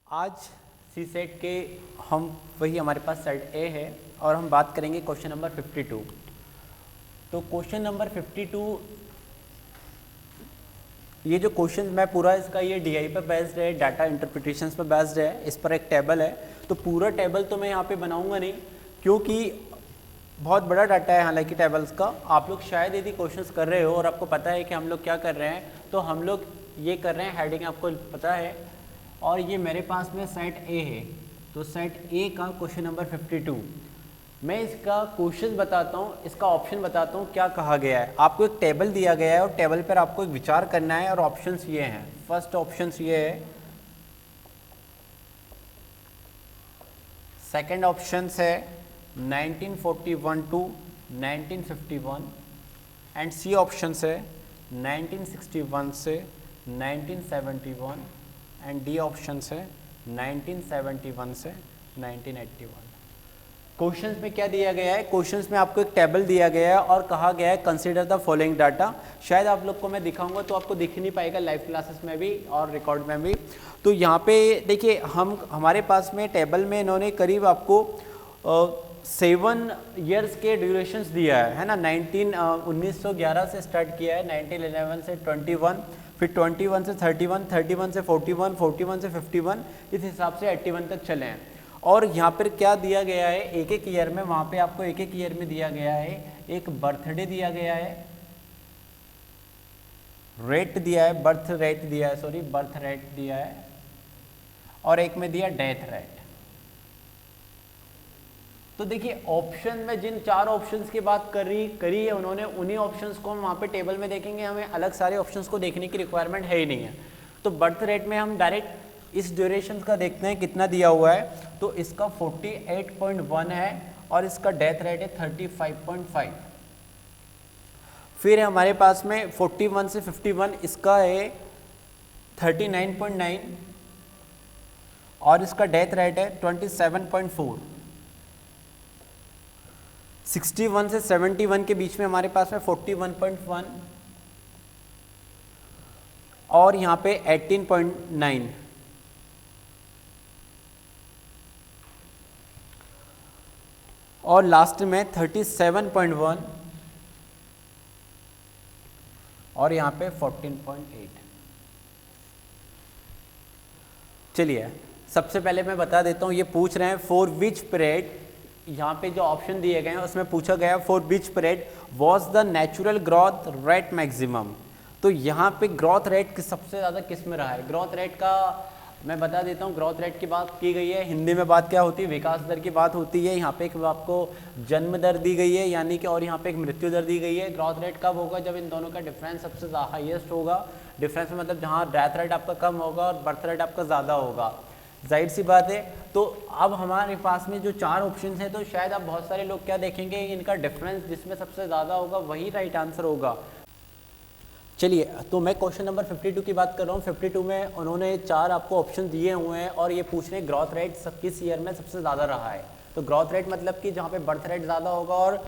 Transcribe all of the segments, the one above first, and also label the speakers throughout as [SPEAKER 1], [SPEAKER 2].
[SPEAKER 1] आज सी सेट के वही हमारे पास सेट ए है और हम बात करेंगे क्वेश्चन नंबर 52। तो क्वेश्चन नंबर 52, ये जो क्वेश्चन मैं पूरा इसका ये डीआई पर बेस्ड है, डाटा इंटरप्रिटेशंस पर बेस्ड है। इस पर एक टेबल है, तो पूरा टेबल तो मैं यहाँ पे बनाऊंगा नहीं क्योंकि बहुत बड़ा डाटा है। हालांकि टेबल्स का आप लोग शायद यदि क्वेश्चंस कर रहे हो और आपको पता है कि हम लोग क्या कर रहे हैं, तो हम लोग ये कर रहे हैं, हेडिंग आपको पता है। और ये मेरे पास में सेट ए है, तो सेट ए का क्वेश्चन नंबर 52 मैं इसका क्वेश्चन बताता हूँ, इसका ऑप्शन बताता हूँ क्या कहा गया है। आपको एक टेबल दिया गया है और टेबल पर आपको एक विचार करना है और ऑप्शंस ये हैं। फर्स्ट ऑप्शंस ये है, सेकंड ऑप्शंस है 1941 टू 1951 एंड सी ऑप्शंस है 1961 से 1971 एंड डी ऑप्शन है 1971 से 1981। क्वेश्चंस में क्या दिया गया है? क्वेश्चंस में आपको एक टेबल दिया गया है और कहा गया है कंसीडर द फॉलोइंग डाटा। शायद आप लोग को मैं दिखाऊंगा तो आपको दिख नहीं पाएगा लाइव क्लासेस में भी और रिकॉर्ड में भी। तो यहाँ पे देखिए, हमारे पास में टेबल में इन्होंने करीब आपको 7 ईयर्स के ड्यूरेशंस दिया है ना। 1911 से स्टार्ट किया है, 1911 से 21, फिर 21 से 31, 31 से 41, 41 से 51, इस हिसाब से 81 तक चले हैं। और यहाँ पर क्या दिया गया है, एक एक ईयर में, वहाँ पे आपको एक एक ईयर में दिया गया है, एक बर्थडे दिया गया है, रेट दिया है, बर्थ रेट दिया है, सॉरी बर्थ रेट दिया है, और एक में दिया डेथ रेट। तो देखिए ऑप्शन में जिन 4 ऑप्शंस की बात करी है उन्होंने, उन्हीं ऑप्शंस को हम वहाँ पे टेबल में देखेंगे। हमें अलग सारे ऑप्शंस को देखने की रिक्वायरमेंट है ही नहीं है। तो बर्थ रेट में हम डायरेक्ट इस ड्यूरेशन का देखते हैं कितना दिया हुआ है। तो इसका 48.1 है और इसका डेथ रेट है 35.5। फिर हमारे पास में 41 से 51, इसका है 39.9 और इसका डेथ रेट है 27.4। 61 से 71 के बीच में हमारे पास में 41.1 और यहाँ पे 18.9। और लास्ट में 37.1 और यहाँ पे 14.8। चलिए सबसे पहले मैं बता देता हूँ, ये पूछ रहे हैं फॉर विच पीरियड, यहाँ पे जो ऑप्शन दिए गए हैं उसमें पूछा गया for which period was the natural growth rate maximum. तो यहाँ पे ग्रोथ रेट सबसे ज़्यादा किस में रहा है? ग्रोथ रेट का मैं बता देता हूँ, ग्रोथ रेट की बात की गई है, हिंदी में बात क्या होती है, विकास दर की बात होती है। यहाँ पे एक आपको जन्म दर दी गई है यानी कि, और यहाँ पे एक मृत्यु दर दी गई है। ग्रोथ रेट कब होगा? जब इन दोनों का डिफरेंस सबसे हाईएस्ट होगा। डिफरेंस में मतलब जहाँ डेथ रेट आपका कम होगा और बर्थ रेट आपका ज़्यादा होगा, जाहिर सी बात है। तो अब हमारे पास में जो 4 ऑप्शन हैं, तो शायद आप बहुत सारे लोग क्या देखेंगे, इनका डिफरेंस जिसमें सबसे ज़्यादा होगा वही राइट आंसर होगा। चलिए, तो मैं क्वेश्चन नंबर 52 की बात कर रहा हूँ। 52 में उन्होंने 4 आपको ऑप्शन दिए हुए हैं और ये पूछ रहे हैं ग्रोथ रेट किस ईयर में सबसे ज़्यादा रहा है। तो ग्रोथ रेट मतलब कि जहाँ पे बर्थ रेट ज़्यादा होगा और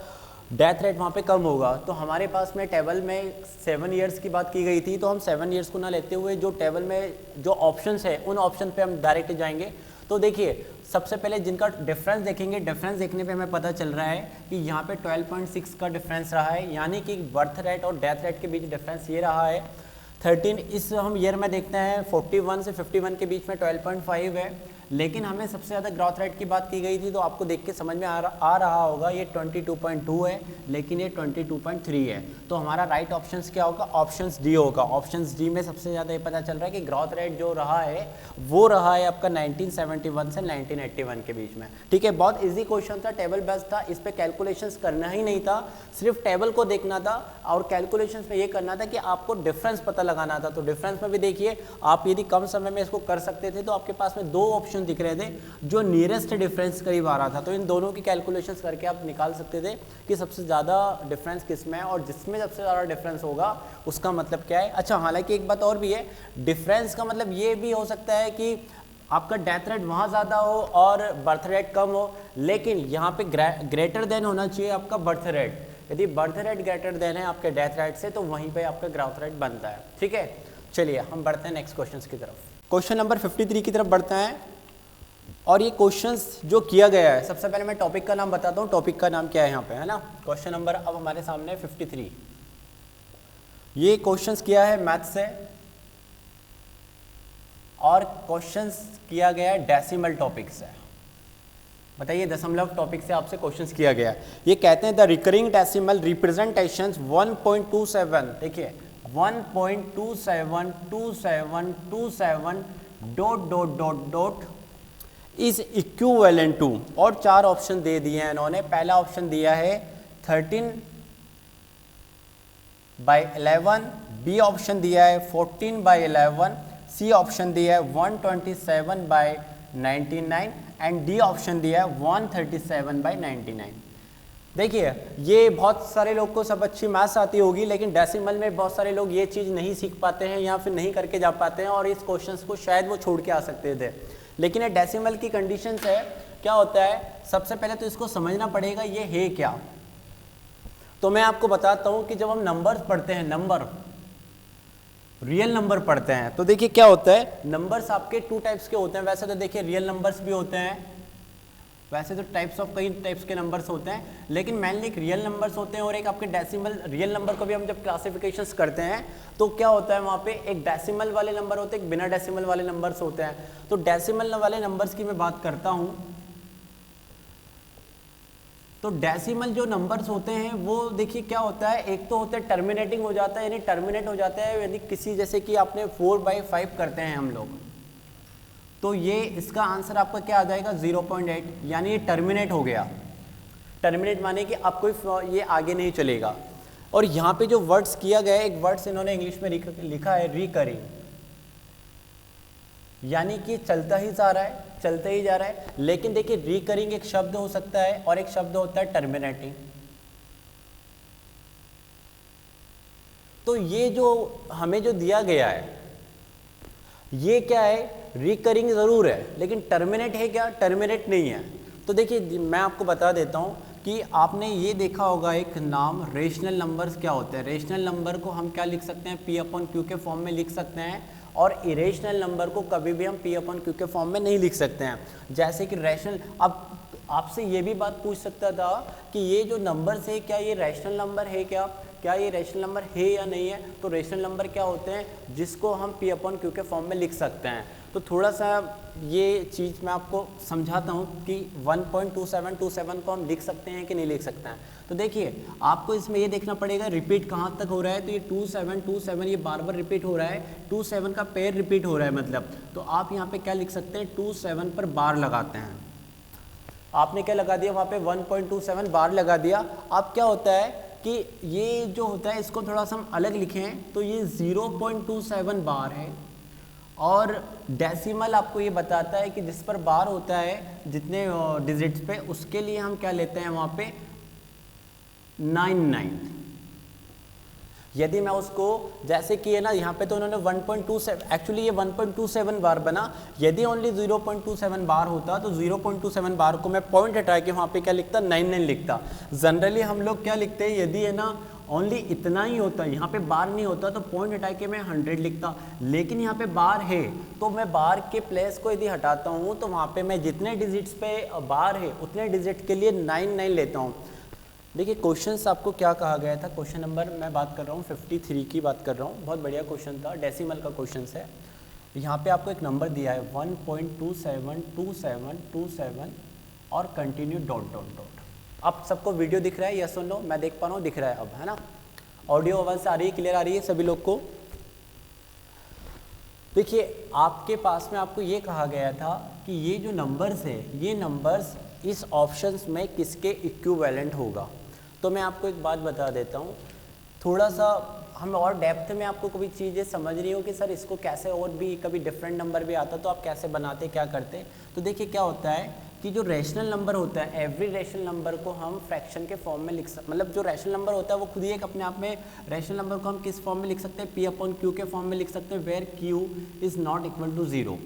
[SPEAKER 1] डेथ रेट वहाँ पे कम होगा। तो हमारे पास में टेबल में 7 ईयर्स की बात की गई थी, तो हम 7 ईयर्स को ना लेते हुए जो टेबल में जो ऑप्शंस है उन ऑप्शन पे हम डायरेक्ट जाएंगे। तो देखिए सबसे पहले जिनका डिफरेंस देखेंगे, डिफरेंस देखने पे हमें पता चल रहा है कि यहाँ पे 12.6 का डिफरेंस रहा है, यानी कि बर्थ रेट और डेथ रेट के बीच डिफरेंस ये रहा है 13। इस हम ईयर में देखते हैं 41 से 51 के बीच में 12.5 है, लेकिन हमें सबसे ज़्यादा ग्रोथ रेट की बात की गई थी, तो आपको देख के समझ में आ रहा होगा ये 22.2 है, लेकिन ये 22.3 है। तो हमारा राइट ऑप्शंस क्या होगा? ऑप्शंस डी होगा। ऑप्शंस डी में सबसे ज़्यादा ये पता चल रहा है कि ग्रोथ रेट जो रहा है वो रहा है आपका 1971 से 1981 के बीच में। ठीक है, बहुत ईजी क्वेश्चन था, टेबल बेस्ड था, इस पर कैलकुलेशंस करना ही नहीं था, सिर्फ टेबल को देखना था और कैलकुलेशंस में ये करना था कि आपको डिफरेंस पता लगाना था। तो डिफरेंस में भी देखिए, आप यदि कम समय में इसको कर सकते थे तो आपके पास में 2 ऑप्शन दिख रहे थे जो नियरेस्ट डिफरेंस करीब आ रहा था। तो इन दोनों की कैलकुलेशंस करके आप निकाल सकते थे कि सबसे ज़्यादा डिफरेंस किस में है, और जिसमें सबसे ज़्यादा डिफरेंस होगा उसका मतलब क्या है। अच्छा, हालांकि एक बात और भी है, डिफरेंस का मतलब ये भी हो सकता है कि आपका डेथ रेट वहाँ ज़्यादा हो और बर्थ रेट कम हो, लेकिन यहाँ पे ग्रेटर देन होना चाहिए आपका बर्थ रेट। यदि बर्थ रेट ग्रेटर देन है आपके डेथ रेट से, तो वहीं पे आपका ग्रोथ रेट बनता है। ठीक है, चलिए हम बढ़ते हैं नेक्स्ट क्वेश्चन की तरफ। क्वेश्चन नंबर 53 की तरफ बढ़ते हैं। और ये क्वेश्चंस जो किया गया है, सबसे पहले मैं टॉपिक का नाम बताता हूँ, टॉपिक का नाम क्या है यहाँ पे, है ना। क्वेश्चन नंबर अब हमारे सामने 53। ये क्वेश्चंस किया है मैथ से और क्वेश्चंस किया गया है डेसिमल टॉपिक से। बताइए, दशमलव टॉपिक से आपसे क्वेश्चंस किया गया। ये कहते हैं द रिकरिंग डेसिमल रिप्रेजेंटेशंस 1.27, देखिए 1.272727 dot dot dot dot is equivalent to, और 4 ऑप्शन दे दिए हैं इन्होंने। पहला ऑप्शन दिया है 13/11, बी ऑप्शन दिया है 14/11, सी ऑप्शन दिया है 127/99 एंड डी ऑप्शन दिया है 137/99। देखिए, ये बहुत सारे लोग को सब अच्छी मैथ्स आती होगी, लेकिन डेसिमल में बहुत सारे लोग ये चीज़ नहीं सीख पाते हैं या फिर नहीं करके जा पाते हैं, और इस क्वेश्चंस को शायद वो छोड़ के आ सकते थे। लेकिन ये डेसिमल की कंडीशंस है, क्या होता है, सबसे पहले तो इसको समझना पड़ेगा ये है क्या। तो मैं आपको बताता हूँ कि जब हम नंबर्स पढ़ते हैं, नंबर रियल नंबर पढ़ते हैं, तो देखिए क्या होता है, नंबर्स आपके 2 टाइप्स के होते हैं। वैसे तो देखिए रियल नंबर्स भी होते हैं, वैसे तो कई टाइप्स के नंबर्स होते हैं, लेकिन मेनली एक रियल नंबर्स होते हैं और एक आपके डेसिमल। रियल नंबर को भी हम जब क्लासिफिकेशंस करते हैं तो क्या होता है, वहाँ पे एक डेसिमल वाले नंबर होते हैं, एक बिना डेसिमल वाले नंबर्स होते हैं। तो डेसिमल वाले नंबर्स की मैं बात करता हूँ, तो डेसिमल जो नंबर्स होते हैं वो देखिए क्या होता है, एक तो होता है टर्मिनेटिंग हो जाता है, यानी टर्मिनेट हो जाता है, यानी किसी, जैसे कि आपने 4/5 करते हैं हम लोग, तो ये इसका आंसर आपका क्या आ जाएगा 0.8, यानी ये टर्मिनेट हो गया। टर्मिनेट माने कि आप कोई ये आगे नहीं चलेगा। और यहाँ पे जो वर्ड्स किया गया है, एक वर्ड्स इन्होंने इंग्लिश में लिखा है रिकरिंग, यानी कि चलता ही जा रहा है, चलते ही जा रहा है। लेकिन देखिए रिकरिंग एक शब्द हो सकता है और एक शब्द होता है टर्मिनेटिंग। तो ये जो हमें जो दिया गया है ये क्या है, रिकरिंग ज़रूर है, लेकिन टर्मिनेट है क्या, टर्मिनेट नहीं है। तो देखिए मैं आपको बता देता हूँ कि आपने ये देखा होगा एक नाम, रेशनल नंबर्स क्या होते हैं। रेशनल नंबर को हम क्या लिख सकते हैं, P/Q के फॉर्म में लिख सकते हैं, और इरेशनल नंबर को कभी भी हम P/Q के फॉर्म में नहीं लिख सकते हैं। जैसे कि रैशनल, अब आपसे ये भी बात पूछ सकता था कि ये जो नंबर्स है क्या ये रैशनल नंबर है क्या ये रैशनल नंबर है या नहीं है। तो रैशनल नंबर क्या होते हैं जिसको हम P/Q के फॉर्म में लिख सकते हैं। तो थोड़ा सा ये चीज़ मैं आपको समझाता हूँ कि 1.2727 को हम लिख सकते हैं कि नहीं लिख सकते हैं। तो देखिए आपको इसमें ये देखना पड़ेगा रिपीट कहाँ तक हो रहा है। तो ये 2727 ये बार बार रिपीट हो रहा है, 27 का पेयर रिपीट हो रहा है मतलब। तो आप यहाँ पे क्या लिख सकते हैं, 27 पर बार लगाते हैं। आपने क्या लगा दिया वहाँ पे 1.27 बार लगा दिया। अब क्या होता है कि ये जो होता है इसको थोड़ा सा हम अलग लिखें तो ये 0.27 बार है, और डेसिमल आपको ये बताता है कि जिस पर बार होता है जितने डिजिट्स पे, उसके लिए हम क्या लेते हैं वहाँ पे 99। यदि मैं उसको जैसे कि है ना, यहाँ पे तो उन्होंने 1.27, एक्चुअली ये 1.27 बार बना। यदि ओनली 0.27 बार होता तो 0.27 बार को मैं पॉइंट हटा के वहाँ पे क्या लिखता, 99 लिखता। जनरली हम लोग क्या लिखते हैं, यदि है ना ओनली इतना ही होता, यहाँ पे बार नहीं होता तो पॉइंट हटा के मैं 100 लिखता। लेकिन यहाँ पे बार है तो मैं बार के प्लेस को यदि हटाता हूँ तो वहाँ पे मैं जितने डिजिट्स पे बार है उतने डिजिट के लिए 99 लेता हूँ। देखिए क्वेश्चंस आपको क्या कहा गया था, क्वेश्चन नंबर मैं बात कर रहा हूँ 53 की बात कर रहा हूँ। बहुत बढ़िया क्वेश्चन था, डेसिमल का क्वेश्चन है। यहाँ पे आपको एक नंबर दिया है 1.272727 और कंटिन्यू डॉट डॉट डॉट। अब सबको वीडियो दिख रहा है, यस और नो? मैं देख पा रहा हूँ, दिख रहा है अब, है ना? ऑडियो आवाज़ आ रही है, क्लियर आ रही है सभी लोग को? देखिए आपके पास में आपको ये कहा गया था कि ये जो नंबर्स है ये नंबर्स इस ऑप्शंस में किसके इक्विवेलेंट होगा। तो मैं आपको एक बात बता देता हूँ, थोड़ा सा हम और डेप्थ में आपको कभी चीज़ें समझ रही हो कि सर इसको कैसे, और भी कभी डिफरेंट नंबर भी आता तो आप कैसे बनाते, क्या करते। तो देखिए क्या होता है कि जो रैशनल नंबर होता है, एवरी रैशनल नंबर को हम फ्रैक्शन के फॉर्म में लिख सकते, मतलब जो रैशनल नंबर होता है वो खुद ही एक अपने आप में, रैशनल नंबर को हम किस फॉर्म में लिख सकते हैं, P/Q के फॉर्म में लिख सकते हैं, where Q is not equal to 0।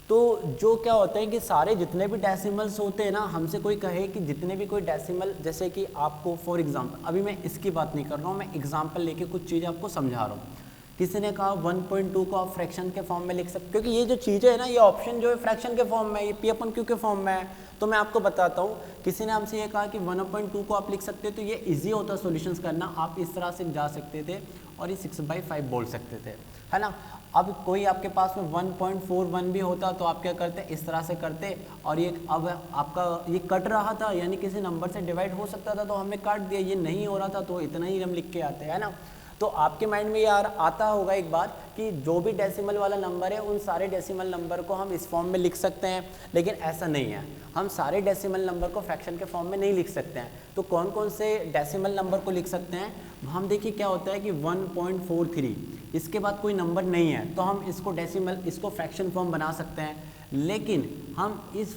[SPEAKER 1] तो जो क्या होता है कि सारे जितने भी डेसिमल्स होते हैं ना, हमसे कोई कहे कि जितने भी कोई डेसिमल, जैसे कि आपको फॉर एग्जांपल, अभी मैं इसकी बात नहीं कर रहा हूँ, मैं एग्जांपल लेके कुछ चीज़ आपको समझा रहा हूँ किसी ने कहा 1.2 को आप फ्रैक्शन के फॉर्म में लिख सकते, क्योंकि ये जो चीज़ें है ना, ये ऑप्शन जो है फ्रैक्शन के फॉर्म में, ये P/Q के फॉर्म में है। तो मैं आपको बताता हूँ, किसी ने हमसे ये कहा कि 1/2 को आप लिख सकते हो, तो ये इजी होता सॉल्यूशंस करना, आप इस तरह से जा सकते थे और ये 6/5 बोल सकते थे, है ना। अब कोई आपके पास में 1.41 भी होता तो आप क्या करते, इस तरह से करते, और ये अब आपका ये कट रहा था, यानी किसी नंबर से डिवाइड हो सकता था तो हमने काट दिया, ये नहीं हो रहा था तो इतना ही हम लिख के आते हैं, है ना। तो आपके माइंड में यार आता होगा एक बार कि जो भी डेसिमल वाला नंबर है उन सारे डेसिमल नंबर को हम इस फॉर्म में लिख सकते हैं, लेकिन ऐसा नहीं है, हम सारे डेसिमल नंबर को फ्रैक्शन के फॉर्म में नहीं लिख सकते हैं। तो कौन कौन से डेसिमल नंबर को लिख सकते हैं, हम देखिए क्या होता है कि 1.43, इसके बाद कोई नंबर नहीं है तो हम इसको डेसिमल, इसको फ्रैक्शन फॉर्म बना सकते हैं, लेकिन हम इस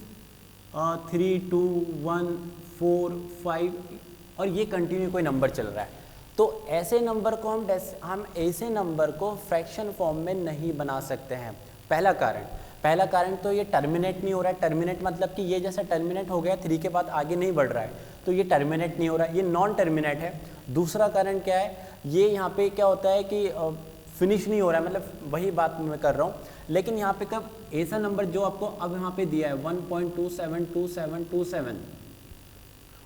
[SPEAKER 1] 3, 2, 1, 4, 5 और ये कंटिन्यू कोई नंबर चल रहा है, तो ऐसे नंबर को हम ऐसे नंबर को फ्रैक्शन फॉर्म में नहीं बना सकते हैं। पहला कारण तो ये टर्मिनेट नहीं हो रहा है, टर्मिनेट मतलब कि ये जैसा टर्मिनेट हो गया 3 के बाद आगे नहीं बढ़ रहा है, तो ये टर्मिनेट नहीं हो रहा है, ये नॉन टर्मिनेट है। दूसरा कारण क्या है, ये यहाँ पे क्या होता है कि फिनिश नहीं हो रहा है, मतलब वही बात मैं कर रहा हूँ, लेकिन यहाँ पे कब ऐसा नंबर जो आपको अब यहाँ पे दिया है 1.272727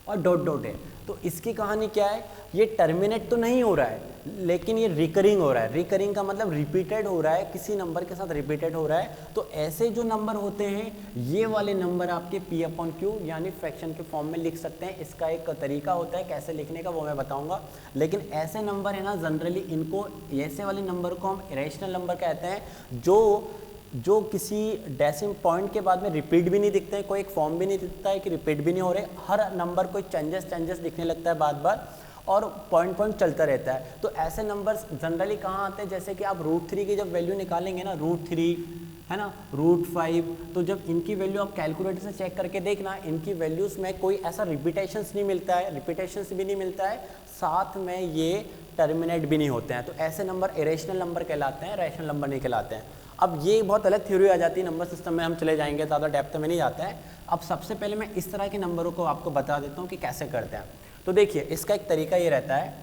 [SPEAKER 1] और डॉट डॉट है, तो इसकी कहानी क्या है, ये टर्मिनेट तो नहीं हो रहा है लेकिन ये रिकरिंग हो रहा है। रिकरिंग का मतलब रिपीटेड हो रहा है, किसी नंबर के साथ रिपीटेड हो रहा है। तो ऐसे जो नंबर होते हैं ये वाले नंबर आपके P/Q यानी फ्रैक्शन के फॉर्म में लिख सकते हैं। इसका एक तरीका होता है कैसे लिखने का, वो मैं बताऊंगा। लेकिन ऐसे नंबर है ना, जनरली इनको, ऐसे वाले नंबर को हम इरेशनल नंबर कहते हैं, जो किसी डेसिमल पॉइंट के बाद में रिपीट भी नहीं दिखते हैं, कोई एक फॉर्म भी नहीं दिखता है कि रिपीट भी नहीं हो रहे, हर नंबर कोई चेंजेस दिखने लगता है बार बार और पॉइंट चलता रहता है। तो ऐसे नंबर्स जनरली कहाँ आते हैं, जैसे कि आप √3 की जब वैल्यू निकालेंगे ना, √3 है ना, √5, तो जब इनकी वैल्यू आप कैलकुलेटर से चेक करके देखना, इनकी वैल्यूज़ में कोई ऐसा रिपीटेशंस नहीं मिलता है, रिपीटेशंस भी नहीं मिलता है, साथ में ये टर्मिनेट भी नहीं होते हैं। तो ऐसे नंबर इरेशनल नंबर कहलाते हैं, रैशनल नंबर नहीं कहलाते हैं। अब ये बहुत अलग थ्योरी आ जाती है, नंबर सिस्टम में हम चले जाएंगे, ज़्यादा डेप्थ में नहीं जाता है। अब सबसे पहले मैं इस तरह के नंबरों को आपको बता देता हूँ कि कैसे करते हैं। तो देखिए, इसका एक तरीका ये रहता है,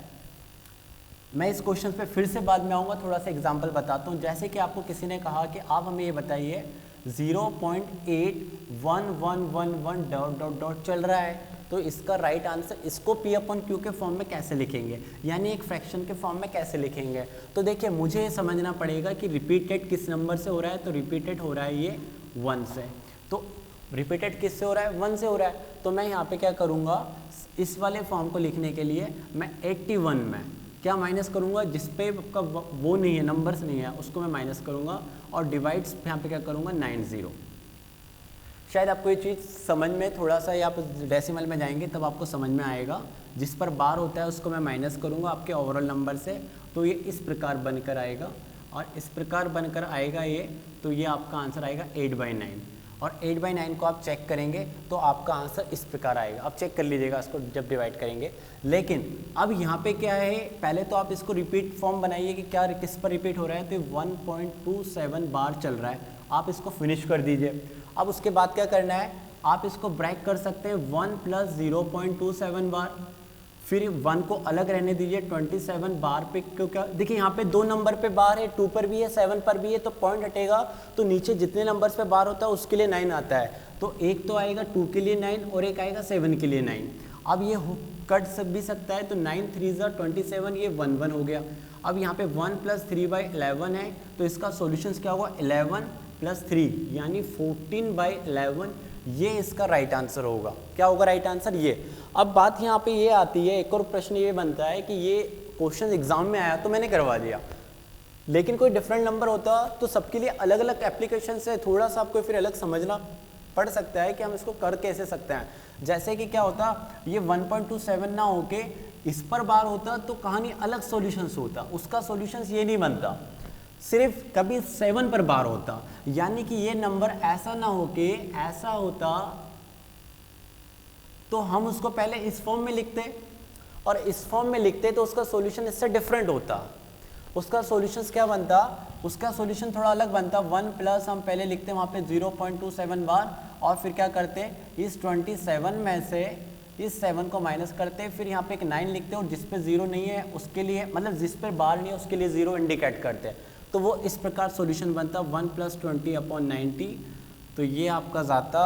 [SPEAKER 1] मैं इस क्वेश्चन पे फिर से बाद में आऊँगा, थोड़ा सा एग्जांपल बताता हूँ। जैसे कि आपको किसी ने कहा कि आप हमें ये बताइए 0.81111 डॉट डॉट डॉट चल रहा है, तो इसका राइट आंसर, इसको P/Q के फॉर्म में कैसे लिखेंगे, यानी एक फ्रैक्शन के फॉर्म में कैसे लिखेंगे। तो देखिए, मुझे ये समझना पड़ेगा कि रिपीटेड किस नंबर से हो रहा है, तो रिपीटेड हो रहा है ये 1 से। तो रिपीटेड किस से हो रहा है, 1 से हो रहा है। तो मैं यहाँ पे क्या करूँगा, इस वाले फॉर्म को लिखने के लिए मैं 81 में क्या माइनस करूँगा, जिस पे आपका वो नहीं है, नंबर्स नहीं है, उसको मैं माइनस करूँगा और डिवाइड्स यहाँ पे क्या करूँगा 90। शायद आपको ये चीज़ समझ में थोड़ा सा, या आप डेसिमल में जाएंगे तब आपको समझ में आएगा। जिस पर बार होता है उसको मैं माइनस करूँगा आपके ओवरऑल नंबर से, तो ये इस प्रकार बनकर आएगा और इस प्रकार बनकर आएगा ये, तो ये आपका आंसर आएगा 8/9। और 8/9 को आप चेक करेंगे तो आपका आंसर इस प्रकार आएगा। आप चेक कर लीजिएगा इसको जब डिवाइड करेंगे। लेकिन अब यहाँ पे क्या है, पहले तो आप इसको रिपीट फॉर्म बनाइए कि क्या किस पर रिपीट हो रहा है। तो 1.27 बार चल रहा है, आप इसको फिनिश कर दीजिए। अब उसके बाद क्या करना है, आप इसको ब्रेक कर सकते हैं 1 + 0.27 बार, फिर 1 को अलग रहने दीजिए 27 बार पे, क्योंकि देखिए यहाँ पे 2 नंबर पे बार है, 2 पर भी है 7 पर भी है, तो पॉइंट हटेगा तो नीचे जितने नंबर्स पे बार होता है उसके लिए 9 आता है। तो एक तो आएगा 2 के लिए 9 और एक आएगा 7 के लिए 9। अब ये कट भी सकता है, तो 9 3 = 27, ये 1 1 हो गया। अब यहाँ पे 1 + 3/11 है, तो इसका सॉल्यूशन क्या होगा 11 + 3 यानी 14/11, ये इसका राइट आंसर होगा। क्या होगा राइट आंसर ये। अब बात यहाँ पे ये आती है, एक और प्रश्न ये बनता है कि ये क्वेश्चन एग्जाम में आया तो मैंने करवा दिया, लेकिन कोई डिफरेंट नंबर होता तो सबके लिए अलग अलग एप्लीकेशन से थोड़ा सा आपको फिर अलग समझना पड़ सकता है कि हम इसको कर कैसे सकते हैं। जैसे कि क्या होता, ये 1.27 ना होके इस पर बार होता तो कहानी अलग सॉल्यूशंस होता, उसका सॉल्यूशंस ये नहीं बनता, सिर्फ कभी 7 पर बार होता, यानी कि ये नंबर ऐसा ना होके ऐसा होता, तो हम उसको पहले इस फॉर्म में लिखते और इस फॉर्म में लिखते तो उसका सॉल्यूशन इससे डिफरेंट होता। उसका सॉल्यूशन क्या बनता, उसका सॉल्यूशन थोड़ा अलग बनता। 1 प्लस हम पहले लिखते वहाँ पे 0.27 बार और फिर क्या करते, इस 27 में से इस 7 को माइनस करते हैं, फिर यहाँ पे एक 9 लिखते हैं और जिस पे 0 नहीं है उसके लिए, मतलब जिस पर बार नहीं है उसके लिए 0 इंडिकेट करते हैं। तो वो इस प्रकार सॉल्यूशन बनता 1 + 20/90। तो ये आपका जाता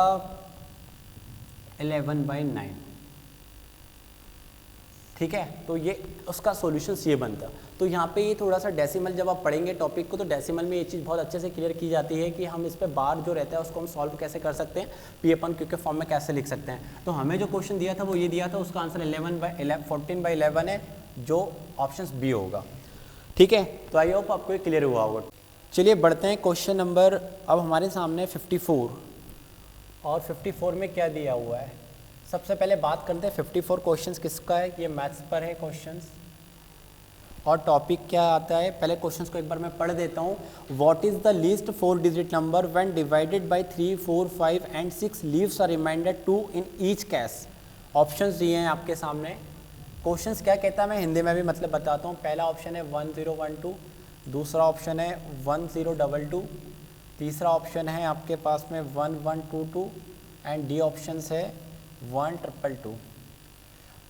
[SPEAKER 1] 11/9। ठीक है, तो ये उसका सॉल्यूशन ये बनता। तो यहाँ पे ये थोड़ा सा डेसिमल जब आप पढ़ेंगे टॉपिक को, तो डेसिमल में ये चीज़ बहुत अच्छे से क्लियर की जाती है कि हम इस पे बार जो रहता है उसको हम सॉल्व कैसे कर सकते हैं, P/Q के फॉर्म में कैसे लिख सकते हैं। तो हमें जो क्वेश्चन दिया था वो ये दिया था, उसका आंसर 14/11 है, जो ऑप्शन बी होगा। ठीक है, तो आई होप आपको ये क्लियर हुआ होगा। चलिए बढ़ते हैं क्वेश्चन नंबर, अब हमारे सामने 54, और 54 में क्या दिया हुआ है। सबसे पहले बात करते हैं 54 क्वेश्चंस किसका है। ये मैथ्स पर है क्वेश्चंस, और टॉपिक क्या आता है, पहले क्वेश्चंस को एक बार मैं पढ़ देता हूँ। What is the least 4 digit number when divided by 3, 4, 5 and 6 leaves a remainder 2 in each case. Options दिए हैं आपके सामने। क्वेश्चंस क्या कहता है मैं हिंदी में भी मतलब बताता हूँ। पहला ऑप्शन है 1012, दूसरा ऑप्शन है 1022, तीसरा ऑप्शन है आपके पास में 1122 एंड डी ऑप्शन है 1222।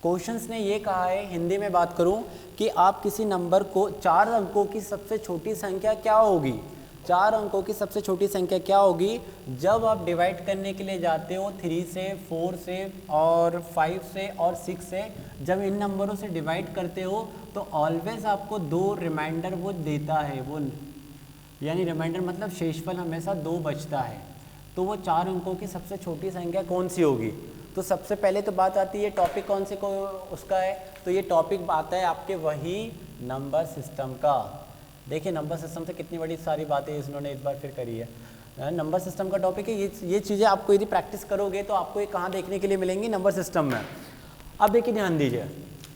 [SPEAKER 1] क्वेश्चंस ने ये कहा है, हिंदी में बात करूं, कि आप किसी नंबर को 4 अंकों की सबसे छोटी संख्या क्या होगी, 4 अंकों की सबसे छोटी संख्या क्या होगी जब आप डिवाइड करने के लिए जाते हो 3 से, 4 से और 5 से और 6 से। जब इन नंबरों से डिवाइड करते हो तो ऑलवेज आपको 2 रिमाइंडर वो देता है, वो यानी रिमाइंडर मतलब शेषफल हमेशा 2 बचता है। तो वो 4 अंकों की सबसे छोटी संख्या कौन सी होगी। तो सबसे पहले तो बात आती है टॉपिक कौन से को उसका है, तो ये टॉपिक आता है आपके वही नंबर सिस्टम का। देखिए नंबर सिस्टम से कितनी बड़ी सारी बातें इन्होंने इस बार फिर करी है। नंबर सिस्टम का टॉपिक है। ये चीज़ें आपको यदि प्रैक्टिस करोगे तो आपको ये कहाँ देखने के लिए मिलेंगी, नंबर सिस्टम में। अब देखिए ध्यान दीजिए,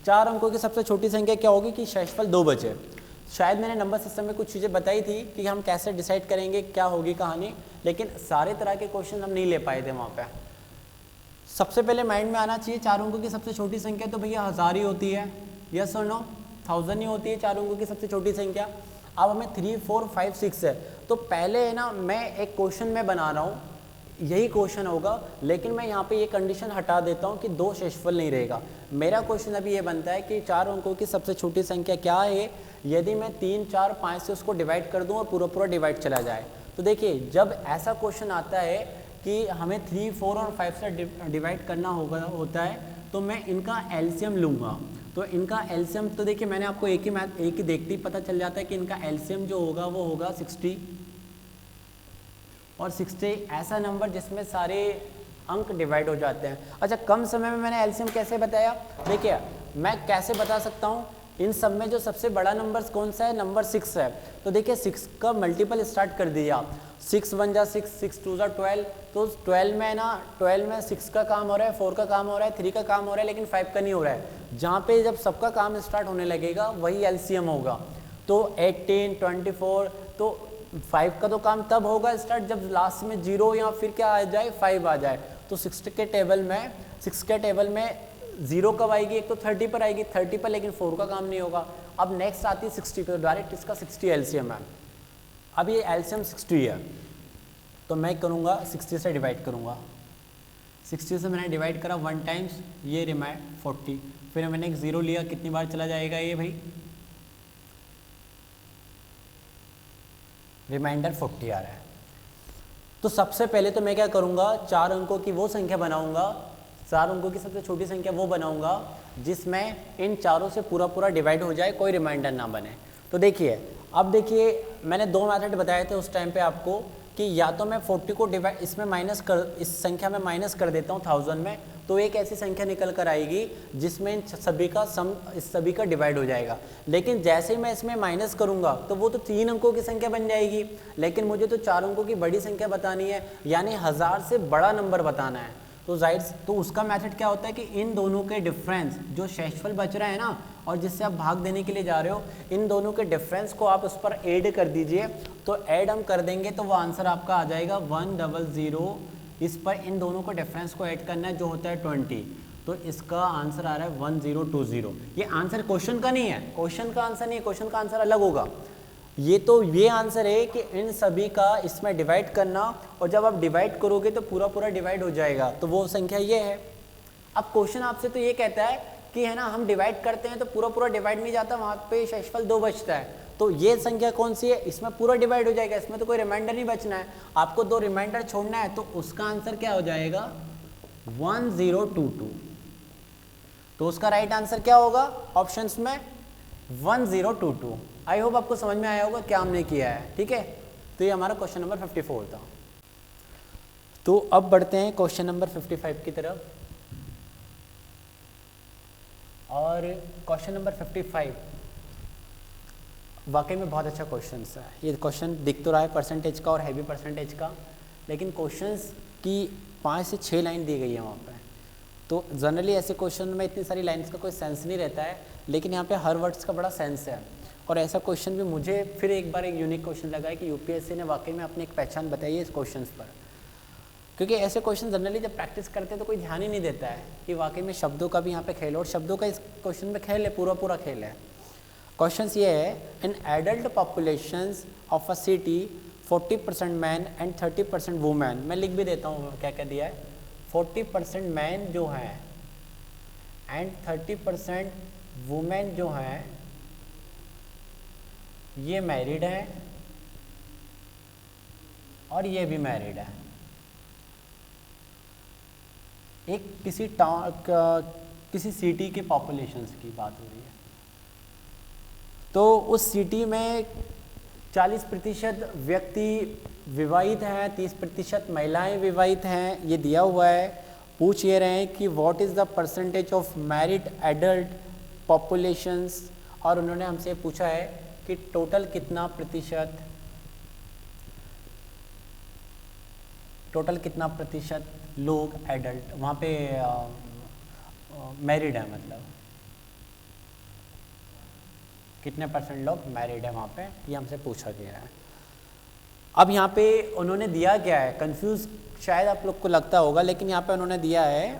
[SPEAKER 1] 4 अंकों की सबसे छोटी संख्या क्या होगी कि शेषफल 2 बचे। शायद मैंने नंबर सिस्टम में कुछ चीज़ें बताई थी कि हम कैसे डिसाइड करेंगे क्या होगी कहानी, लेकिन सारे तरह के क्वेश्चन हम नहीं ले पाए थे वहाँ पे। सबसे पहले माइंड में आना चाहिए 4 अंकों की सबसे छोटी संख्या तो भैया 1000 ही होती है, यस और नो, 1000 ही होती है 4 अंकों की सबसे छोटी संख्या। अब हमें 3, 4, 5, 6 है, तो पहले है ना मैं एक क्वेश्चन में बना रहा हूँ, यही क्वेश्चन होगा, लेकिन मैं यहाँ पे ये कंडीशन हटा देता हूँ कि 2 शेषफल नहीं रहेगा। मेरा क्वेश्चन अभी ये बनता है कि 4 अंकों की सबसे छोटी संख्या क्या है यदि मैं 3, 4, 5 से उसको डिवाइड कर दूँ और पूरा डिवाइड चला जाए। तो देखिए जब ऐसा क्वेश्चन आता है कि हमें 3, 4 और 5 से डिवाइड करना होता है तो मैं इनका एलसीएम लूँगा। तो इनका एलसीएम तो देखिए मैंने आपको एक ही देखते ही पता चल जाता है कि इनका एलसीएम जो होगा वो होगा 60, और 60 ऐसा नंबर जिसमें सारे अंक डिवाइड हो जाते हैं। अच्छा कम समय में मैंने एलसीएम कैसे बताया, देखिए मैं कैसे बता सकता हूँ, इन सब में जो सबसे बड़ा नंबर कौन सा है, नंबर 6 है। तो देखिए 6 का मल्टीपल स्टार्ट कर दिया, 6 1 जा 6, 6 2 जा 12, तो 12 में ना 12 में 6 का काम हो रहा है, 4 का काम हो रहा है, 3 का काम हो रहा है, लेकिन 5 का नहीं हो रहा है। जहाँ पे जब सबका काम स्टार्ट होने लगेगा वही एलसीएम होगा। तो 18, 24, तो 5 का तो काम तब होगा स्टार्ट जब लास्ट में 0 या फिर क्या आ जाए 5 आ जाए। तो 6 के टेबल में 0 कब आएगी, एक तो 30 पर आएगी, 30 पर, लेकिन 4 का काम नहीं होगा। अब नेक्स्ट आती है 60 पे, तो डायरेक्ट इसका 60 एलसीएम है। अब ये एलसीएम 60 है तो मैं करूँगा 60 से डिवाइड करूँगा, 60 से मैंने डिवाइड करा 1 टाइम्स, ये रिमाइंड 40, फिर मैंने एक 0 लिया, कितनी बार चला जाएगा ये भाई, रिमाइंडर 40 आ रहा है। तो सबसे पहले तो मैं क्या करूँगा, 4 अंकों की वो संख्या बनाऊँगा, 4 अंकों की सबसे छोटी संख्या वो बनाऊँगा जिसमें इन चारों से पूरा डिवाइड हो जाए, कोई रिमाइंडर ना बने। तो देखिए अब देखिए मैंने 2 मेथड बताए थे उस टाइम पे आपको कि या तो मैं 40 को डिवाइड इसमें माइनस कर, इस संख्या में माइनस कर देता हूँ 1000 में, तो एक ऐसी संख्या निकल कर आएगी जिसमें इन सभी का सम, इस सभी का डिवाइड हो जाएगा। लेकिन जैसे ही मैं इसमें माइनस करूँगा तो वो तो 3 अंकों की संख्या बन जाएगी, लेकिन मुझे तो 4 अंकों की बड़ी संख्या बतानी है, यानी 1000 से बड़ा नंबर बताना है। तो जाहिर तो उसका मेथड क्या होता है कि इन दोनों के डिफरेंस जो शेषफल बच रहा है ना और जिससे आप भाग देने के लिए जा रहे हो, इन दोनों के डिफरेंस को आप उस पर ऐड कर दीजिए। तो ऐड हम कर देंगे तो वो आंसर आपका आ जाएगा 100। इस पर इन दोनों को डिफरेंस को ऐड करना है जो होता है 20, तो इसका आंसर आ रहा है 1020। ये आंसर क्वेश्चन का नहीं है, क्वेश्चन का आंसर नहीं है, क्वेश्चन का आंसर अलग होगा। ये आंसर है कि इन सभी का इसमें डिवाइड करना, और जब आप डिवाइड करोगे तो पूरा डिवाइड हो जाएगा, तो वो संख्या ये है। अब क्वेश्चन आपसे तो ये कहता है कि है ना, हम डिवाइड करते हैं तो पूरा पूरा डिवाइड नहीं जाता, वहाँ पे शेषफल 2 बचता है, तो ये संख्या कौन सी है, इसमें पूरा डिवाइड हो जाएगा, इसमें तो कोई रिमाइंडर नहीं बचना है, आपको 2 रिमाइंडर छोड़ना है, तो उसका आंसर क्या हो जाएगा 1022। तो उसका राइट आंसर क्या होगा ऑप्शंस में 1022। आई होप आपको समझ में आया होगा क्या हमने किया है, ठीक है। तो ये हमारा क्वेश्चन नंबर 54 था। तो अब बढ़ते हैं क्वेश्चन नंबर 55 की तरफ। और क्वेश्चन नंबर 55 वाकई में बहुत अच्छा क्वेश्चन है। ये क्वेश्चन दिख तो रहा है परसेंटेज का और हैवी परसेंटेज का, लेकिन क्वेश्चंस की 5 से 6 लाइन दी गई है वहाँ पे। तो जनरली ऐसे क्वेश्चन में इतनी सारी लाइंस का कोई सेंस नहीं रहता है, लेकिन यहाँ पे हर वर्ड्स का बड़ा सेंस है। और ऐसा क्वेश्चन भी मुझे फिर एक बार एक यूनिक क्वेश्चन लगा है कि यूपीएससी ने वाकई में अपनी एक पहचान बताई है इस क्वेश्चन पर, क्योंकि ऐसे क्वेश्चन जनरली जब प्रैक्टिस करते हैं तो कोई ध्यान ही नहीं देता है कि वाकई में शब्दों का भी यहाँ पे खेल है, और शब्दों का इस क्वेश्चन में खेल है, पूरा पूरा खेल है। क्वेश्चन ये है, in adult population of a city 40% man and 30% women. मैं लिख भी देता हूँ क्या क्या दिया है। 40% मैन जो है एंड 30% वुमेन जो है ये मैरिड है और ये भी मैरिड है। एक किसी सिटी के पॉपुलेशंस की बात हो रही है, तो उस सिटी में 40% व्यक्ति विवाहित हैं, 30% महिलाएं विवाहित हैं, ये दिया हुआ है। पूछ ये रहे हैं कि what is the percentage of married adult populations, और उन्होंने हमसे पूछा है कि टोटल कितना प्रतिशत लोग एडल्ट वहाँ पे मैरिड है, मतलब कितने परसेंट लोग मैरिड है वहाँ पे, ये हमसे पूछा गया है। अब यहाँ पे उन्होंने दिया क्या है, कंफ्यूज शायद आप लोग को लगता होगा, लेकिन यहाँ पे उन्होंने दिया है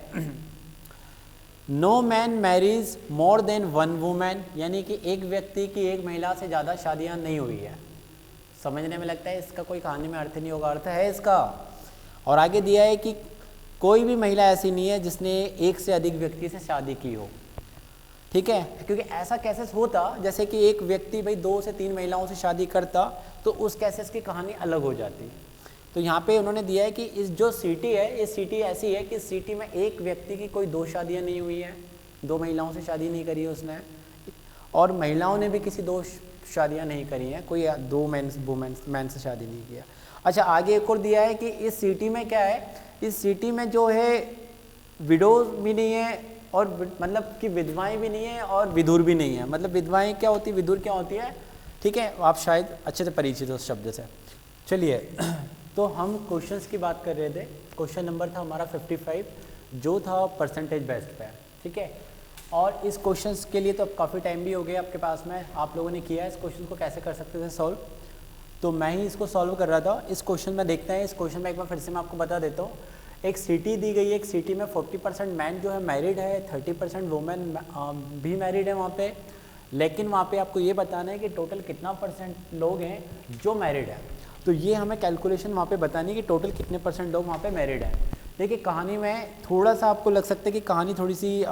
[SPEAKER 1] no man marriage more than one women, यानी कि एक व्यक्ति की एक महिला से ज़्यादा शादियाँ नहीं हुई है। समझने में लगता है इसका कोई कहानी में अर्थ नहीं होगा, अर्थ है इसका। और आगे दिया है कि कोई भी महिला ऐसी नहीं है जिसने एक से अधिक व्यक्ति से शादी की हो, ठीक है, क्योंकि ऐसा केसेस होता जैसे कि एक व्यक्ति भाई 2 से 3 महिलाओं से शादी करता तो उस केसेस की कहानी अलग हो जाती। तो यहाँ पे उन्होंने दिया है कि इस जो सिटी है, ये सिटी ऐसी है कि सिटी में एक व्यक्ति की कोई 2 शादियाँ नहीं हुई है, 2 महिलाओं से शादी नहीं करी है उसने, और महिलाओं ने भी किसी 2 शादियाँ नहीं करी हैं, कोई 2 मैन से शादी नहीं किया। अच्छा, आगे एक और दिया है कि इस सिटी में क्या है, इस सिटी में जो है विडोज भी नहीं है और मतलब कि विधवाएं भी नहीं है और विधुर भी नहीं है। मतलब विधवाएं क्या होती है, विधुर क्या होती है, ठीक है, आप शायद अच्छे से परिचित हो उस शब्द से। चलिए तो हम क्वेश्चंस की बात कर रहे थे। क्वेश्चन नंबर था हमारा 55 जो था परसेंटेज बेस्ड पे, ठीक है। और इस क्वेश्चंस के लिए तो अब काफ़ी टाइम भी हो गया आपके पास में, आप लोगों ने किया है। इस क्वेश्चन को कैसे कर सकते थे सॉल्व, तो मैं ही इसको सॉल्व कर रहा था। इस क्वेश्चन में देखते हैं, इस क्वेश्चन में एक बार फिर से मैं आपको बता देता हूँ। एक सिटी दी गई है, एक सिटी में 40% मैन जो है मैरिड है, 30% वुमेन भी मैरिड है वहाँ पे, लेकिन वहाँ पे आपको ये बताना है कि टोटल कितना परसेंट लोग हैं जो मैरिड है। तो ये हमें कैलकुलेशन वहाँ पे बतानी है कि टोटल कितने परसेंट लोग वहाँ पे मैरिड है। देखिए कहानी में थोड़ा सा आपको लग सकता है कि कहानी थोड़ी सी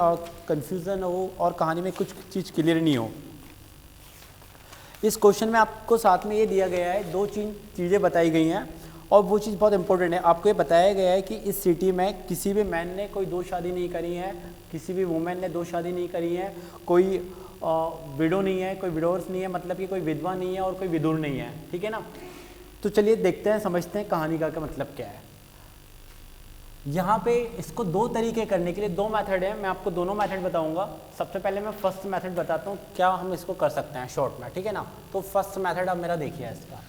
[SPEAKER 1] कन्फ्यूज़न हो और कहानी में कुछ चीज़ क्लियर नहीं हो। इस क्वेश्चन में आपको साथ में ये दिया गया है, 2 चीज़ें बताई गई हैं और वो चीज़ बहुत इंपॉर्टेंट है। आपको ये बताया गया है कि इस सिटी में किसी भी मैन ने कोई 2 शादी नहीं करी है, किसी भी वुमेन ने 2 शादी नहीं करी है, कोई विडो नहीं है, कोई विडोर्स नहीं है, मतलब कि कोई विधवा नहीं है और कोई विधुर नहीं है, ठीक है ना। तो चलिए देखते हैं, समझते हैं कहानी का मतलब क्या है। यहाँ पे इसको 2 तरीके करने के लिए 2 मेथड है, मैं आपको दोनों मेथड बताऊंगा। सबसे पहले मैं फर्स्ट मेथड बताता हूँ क्या हम इसको कर सकते हैं शॉर्ट में, ठीक है ना। तो फर्स्ट मेथड आप मेरा देखिए, इसका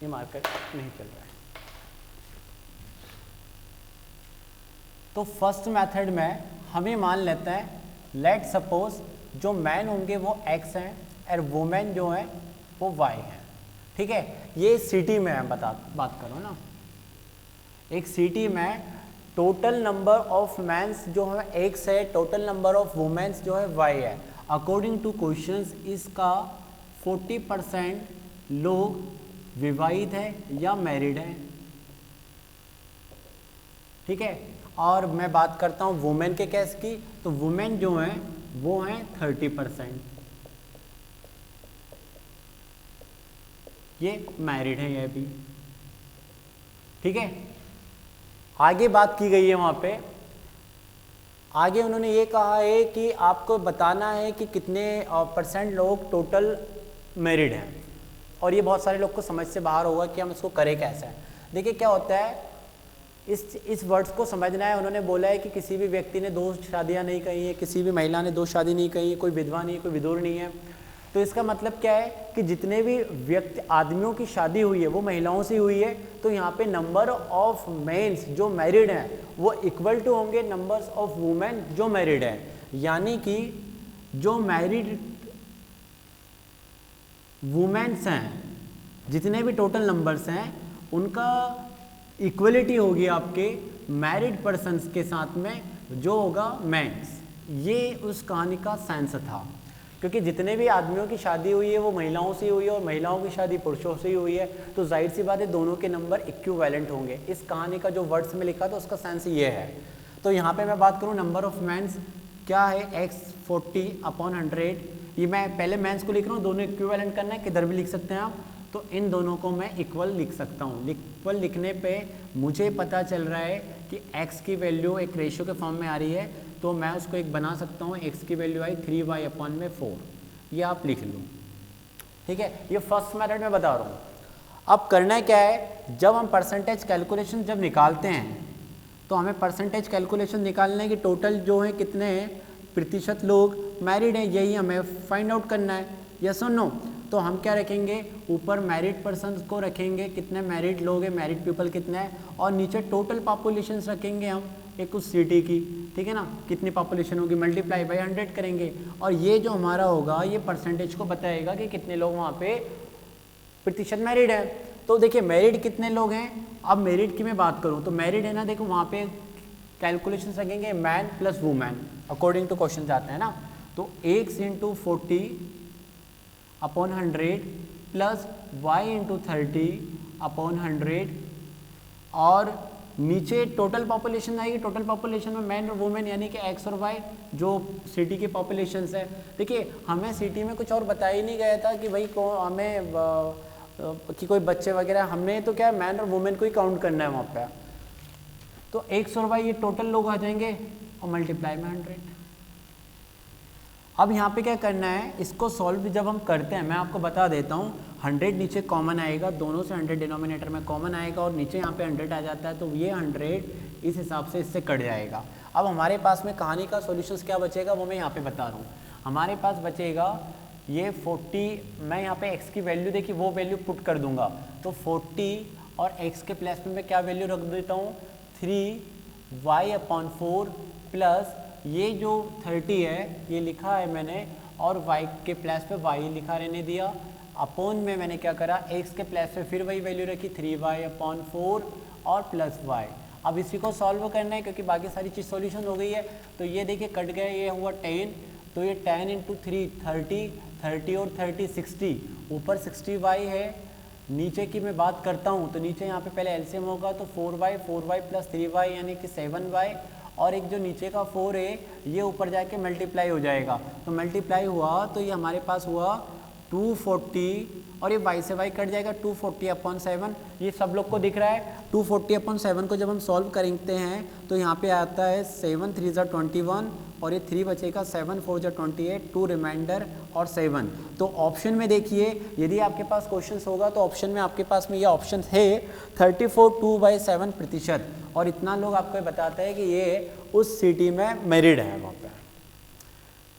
[SPEAKER 1] ये मार्कर नहीं चल रहा है। तो फर्स्ट मेथड में हम ये मान लेते हैं, लेट सपोज जो मैन होंगे वो x हैं और वुमेन जो है वो y है, ठीक है। ये सिटी में है, बात करो ना, एक सिटी में टोटल नंबर ऑफ मैंस जो है x है, टोटल नंबर ऑफ वुमेन्स जो है y है। अकॉर्डिंग टू क्वेश्चंस इसका 40% लोग विवाहित है या मैरिड है, ठीक है। और मैं बात करता हूँ वुमेन के केस की, तो वुमेन जो हैं वो हैं 30%, ये मैरिड है ये भी, ठीक है। आगे बात की गई है वहाँ पे, आगे उन्होंने ये कहा है कि आपको बताना है कि कितने % लोग टोटल मैरिड हैं, और ये बहुत सारे लोग को समझ से बाहर होगा कि हम इसको करें कैसे। देखिए क्या होता है, इस वर्ड्स को समझना है। उन्होंने बोला है कि किसी भी व्यक्ति ने 2 शादियां नहीं कही है, किसी भी महिला ने 2 शादी नहीं कही है, कोई विधवा नहीं है, कोई विधुर नहीं है। तो इसका मतलब क्या है कि जितने भी व्यक्ति आदमियों की शादी हुई है वो महिलाओं से हुई है, तो यहाँ पे नंबर ऑफ मेंस जो मैरिड हैं वो इक्वल टू होंगे नंबर्स ऑफ वुमेन जो मैरिड हैं। यानी कि जो मैरिड वुमेन्स हैं, जितने भी टोटल नंबर्स हैं उनका इक्वलिटी होगी आपके मैरिड पर्सन्स के साथ में जो होगा मेंस। ये उस कहानी का सेंस था, क्योंकि जितने भी आदमियों की शादी हुई है वो महिलाओं से हुई है और महिलाओं की शादी पुरुषों से ही हुई है, तो जाहिर सी बात है दोनों के नंबर इक्विवेलेंट होंगे। इस कहानी का जो वर्ड्स में लिखा था उसका सेंस ये है। तो यहाँ पे मैं बात करूँ नंबर ऑफ मेंस क्या है, x 40/100। ये मैं पहले मेंस को लिख रहा हूँ, दोनों इक्विवेलेंट करना है, किधर भी लिख सकते हैं आप। तो इन दोनों को मैं इक्वल लिख सकता हूँ। इक्वल लिखने पे मुझे पता चल रहा है कि x की वैल्यू एक रेशियो के फॉर्म में आ रही है, तो मैं उसको एक बना सकता हूँ, x की वैल्यू आई 3y/4। ये आप लिख लो, ठीक है। ये फर्स्ट मेथड में बता रहा हूँ। अब करना क्या है, जब हम परसेंटेज कैलकुलेशन जब निकालते हैं तो हमें परसेंटेज कैलकुलेशन निकालना है कि टोटल जो है कितने प्रतिशत लोग मैरिड हैं, यही हमें फाइंड आउट करना है, यस और नो। तो हम क्या रखेंगे, ऊपर मैरिड पर्सन को रखेंगे, कितने मैरिड लोग हैं, मैरिड पीपल कितने हैं, और नीचे टोटल पॉपुलेशन रखेंगे हम एक उस सिटी की, ठीक है ना, कितनी पॉपुलेशन होगी, मल्टीप्लाई बाय 100 करेंगे, और ये जो हमारा होगा ये परसेंटेज को बताएगा कि कितने लोग वहाँ पे प्रतिशत मैरिड है। तो देखिए मैरिड कितने लोग हैं। अब मैरिड की मैं बात करूँ तो मैरिड है ना, देखो वहाँ पे कैलकुलेशन रखेंगे man plus women according to question जाते हैं ना। तो x × 40/100 प्लस y × 30/100, और नीचे टोटल पॉपुलेशन आएगी। टोटल पॉपुलेशन में मैन और वुमेन यानी कि x और y जो सिटी की पॉपुलेशन है। देखिए हमें सिटी में कुछ और बताया ही नहीं गया था कि भाई को हमें कि कोई बच्चे वगैरह, हमने तो क्या मैन और वुमेन को ही काउंट करना है वहाँ पे। तो x और y ये टोटल लोग आ जाएंगे और मल्टीप्लाई में 100। अब यहाँ पे क्या करना है, इसको सॉल्व जब हम करते हैं मैं आपको बता देता हूँ, 100 नीचे कॉमन आएगा, दोनों से 100 डिनोमिनेटर में कॉमन आएगा और नीचे यहाँ पे 100 आ जाता है, तो ये 100 इस हिसाब से इससे कट जाएगा। अब हमारे पास में कहानी का सॉल्यूशंस क्या बचेगा वो मैं यहाँ पे बता रहा हूँ। हमारे पास बचेगा ये 40, मैं यहाँ पे x की वैल्यू देखिए वो वैल्यू पुट कर दूंगा, तो 40 और x के प्लेस में मैं क्या वैल्यू रख देता हूँ 3y/4 प्लस ये जो 30 है ये लिखा है मैंने, और y के प्लेस पे y लिखा रहने दिया, अपॉन में मैंने क्या करा x के प्लेस पे फिर वही वैल्यू रखी 3y/4 और प्लस y। अब इसी को सॉल्व करना है क्योंकि बाकी सारी चीज़ सॉल्यूशन हो गई है। तो ये देखिए कट गया, ये हुआ 10, तो ये 10 × 3 30, 30 और 30 60, ऊपर 60y है। नीचे की मैं बात करता हूँ तो नीचे यहाँ पे पहले एलसीएम होगा, तो 4y प्लस 3y यानी कि 7y, और एक जो नीचे का 4 है ये ऊपर जाके मल्टीप्लाई हो जाएगा। तो मल्टीप्लाई हुआ तो ये हमारे पास हुआ 240, और ये y से y कट जाएगा 240/7। ये सब लोग को दिख रहा है। 240/7 को जब हम सॉल्व करते हैं तो यहाँ पे आता है 7 3 × 21, और ये 3 बचेगा, 7 4 × 28, 2 रिमाइंडर और 7। तो ऑप्शन में देखिए यदि आपके पास क्वेश्चन होगा तो ऑप्शन में आपके पास में ये ऑप्शन है 34/2/7%, और इतना लोग आपको बताता है कि ये उस सिटी में मैरिड है वहाँ पे।